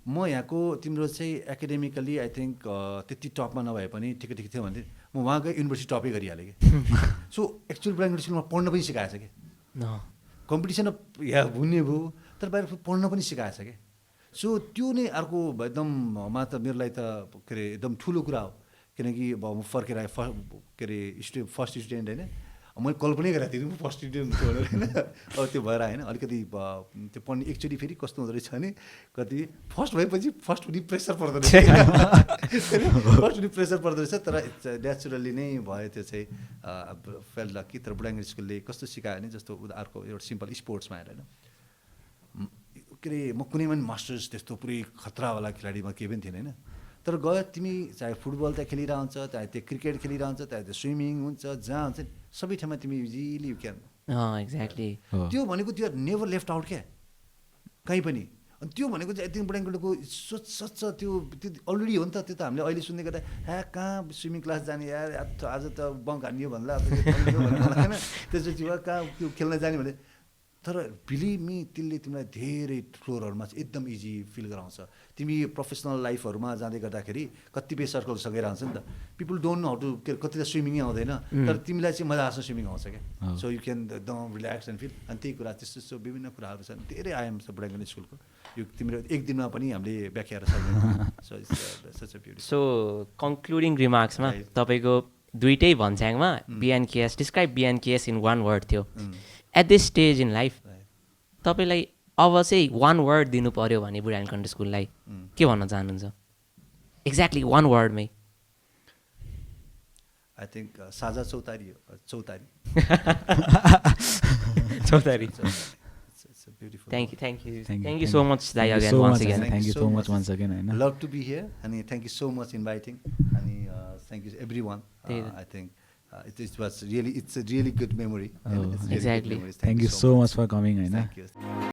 म यहाँको तिम्रो चाहिँ एकाडेमिकली आई थिङ्क त्यति टपमा नभए पनि ठिकै ठिक थियो भने म उहाँको युनिभर्सिटी टपै गरिहालेँ कि सो एक्चुअली ब्रायन स्कुलमा पढ्न पनि सिकाएछ कि कम्पिटिसन या हुने भयो तर बाहिर पढ्न पनि सिकाएछ कि सो त्यो नै अर्को एकदम त मेरो लागि त के अरे एकदम ठुलो कुरा हो किनकि अब म फर्केर आएँ के अरे फर्स्ट स्टुडेन्ट होइन मैले कल्पनै गरेको थिएँ म फर्स्ट स्टुडेन्ट हुन्छु भनेर होइन अब त्यो भएर होइन अलिकति त्यो पढ्ने एकचोटि फेरि कस्तो हुँदो रहेछ भने कति फर्स्ट भएपछि फर्स्ट हुने प्रेसर पर्दो रहेछ फर्स्ट हुने प्रेसर पर्दो रहेछ तर नेचुरली नै भयो त्यो चाहिँ फेल लकी तर बुढाङ्गे स्कुलले कस्तो सिकायो भने जस्तो अर्को एउटा सिम्पल स्पोर्ट्समा हेर होइन के अरे म कुनै पनि मास्टर्स त्यस्तो पुरै खतरावाला खेलाडीमा केही पनि थिएन होइन तर गयो तिमी चाहे फुटबल त्यहाँ खेलिरहन्छ हुन्छ चाहे त्यो क्रिकेट खेलिरहन्छ चाहे त्यो स्विमिङ हुन्छ जहाँ हुन्छ सबै ठाउँमा तिमी इजिली यु क्यान एक्ज्याक्टली त्यो भनेको त्यो नेभर लेफ्ट आउट क्या कहीँ पनि अनि त्यो भनेको चाहिँ आई थिङ्क बुढाङ्गोको सोच त्यो अलरेडी हो नि त त्यो त हामीले अहिले सुन्दै गर्दा कहाँ स्विमिङ क्लास जाने यार आज त बङ्क हानियो भन्ला होइन त्यसपछि कहाँ त्यो खेल्न जाने भने तर बिलिभ मी त्यसले तिमीलाई धेरै फ्लोरहरूमा चाहिँ एकदम इजी फिल गराउँछ तिमी प्रोफेसनल लाइफहरूमा जाँदै गर्दाखेरि कतिपय सर्कलसँगै रहन्छ नि त people don't know how to के कति त स्विमिङै आउँदैन तर तिमीलाई चाहिँ मजा आउँछ स्विमिङ आउँछ क्या सो यु क्यान एकदम रिल्याक्स एन्ड फिल अनि त्यही कुरा त्यस्तो विभिन्न कुराहरू छन् धेरै आयाम छ बुढाङ्गे स्कुलको यो तिम्रो एक दिनमा पनि हामीले व्याख्या सक्दैन सो कन्क्लुडिङ रिमार्क्समा तपाईँको दुइटै भन्छ्याङमा BNKS describe BNKS in one word थियो at this stage in life तपाईँलाई अब चाहिँ वान वर्ड दिनु पऱ्यो भने बुढाङ्गे कण्ठ स्कुललाई के भन्न चाहनुहुन्छ एक्ज्याक्टली वान वर्डमै आई थिङ्क साझा चौतारी हो चौतारी Thank you so much, Dai, again, once again. Thank you so much once again. Love to be here, and thank you so much inviting, and thank you everyone. I think it's a really good memory. Exactly. Thank you so much for coming. Thank you.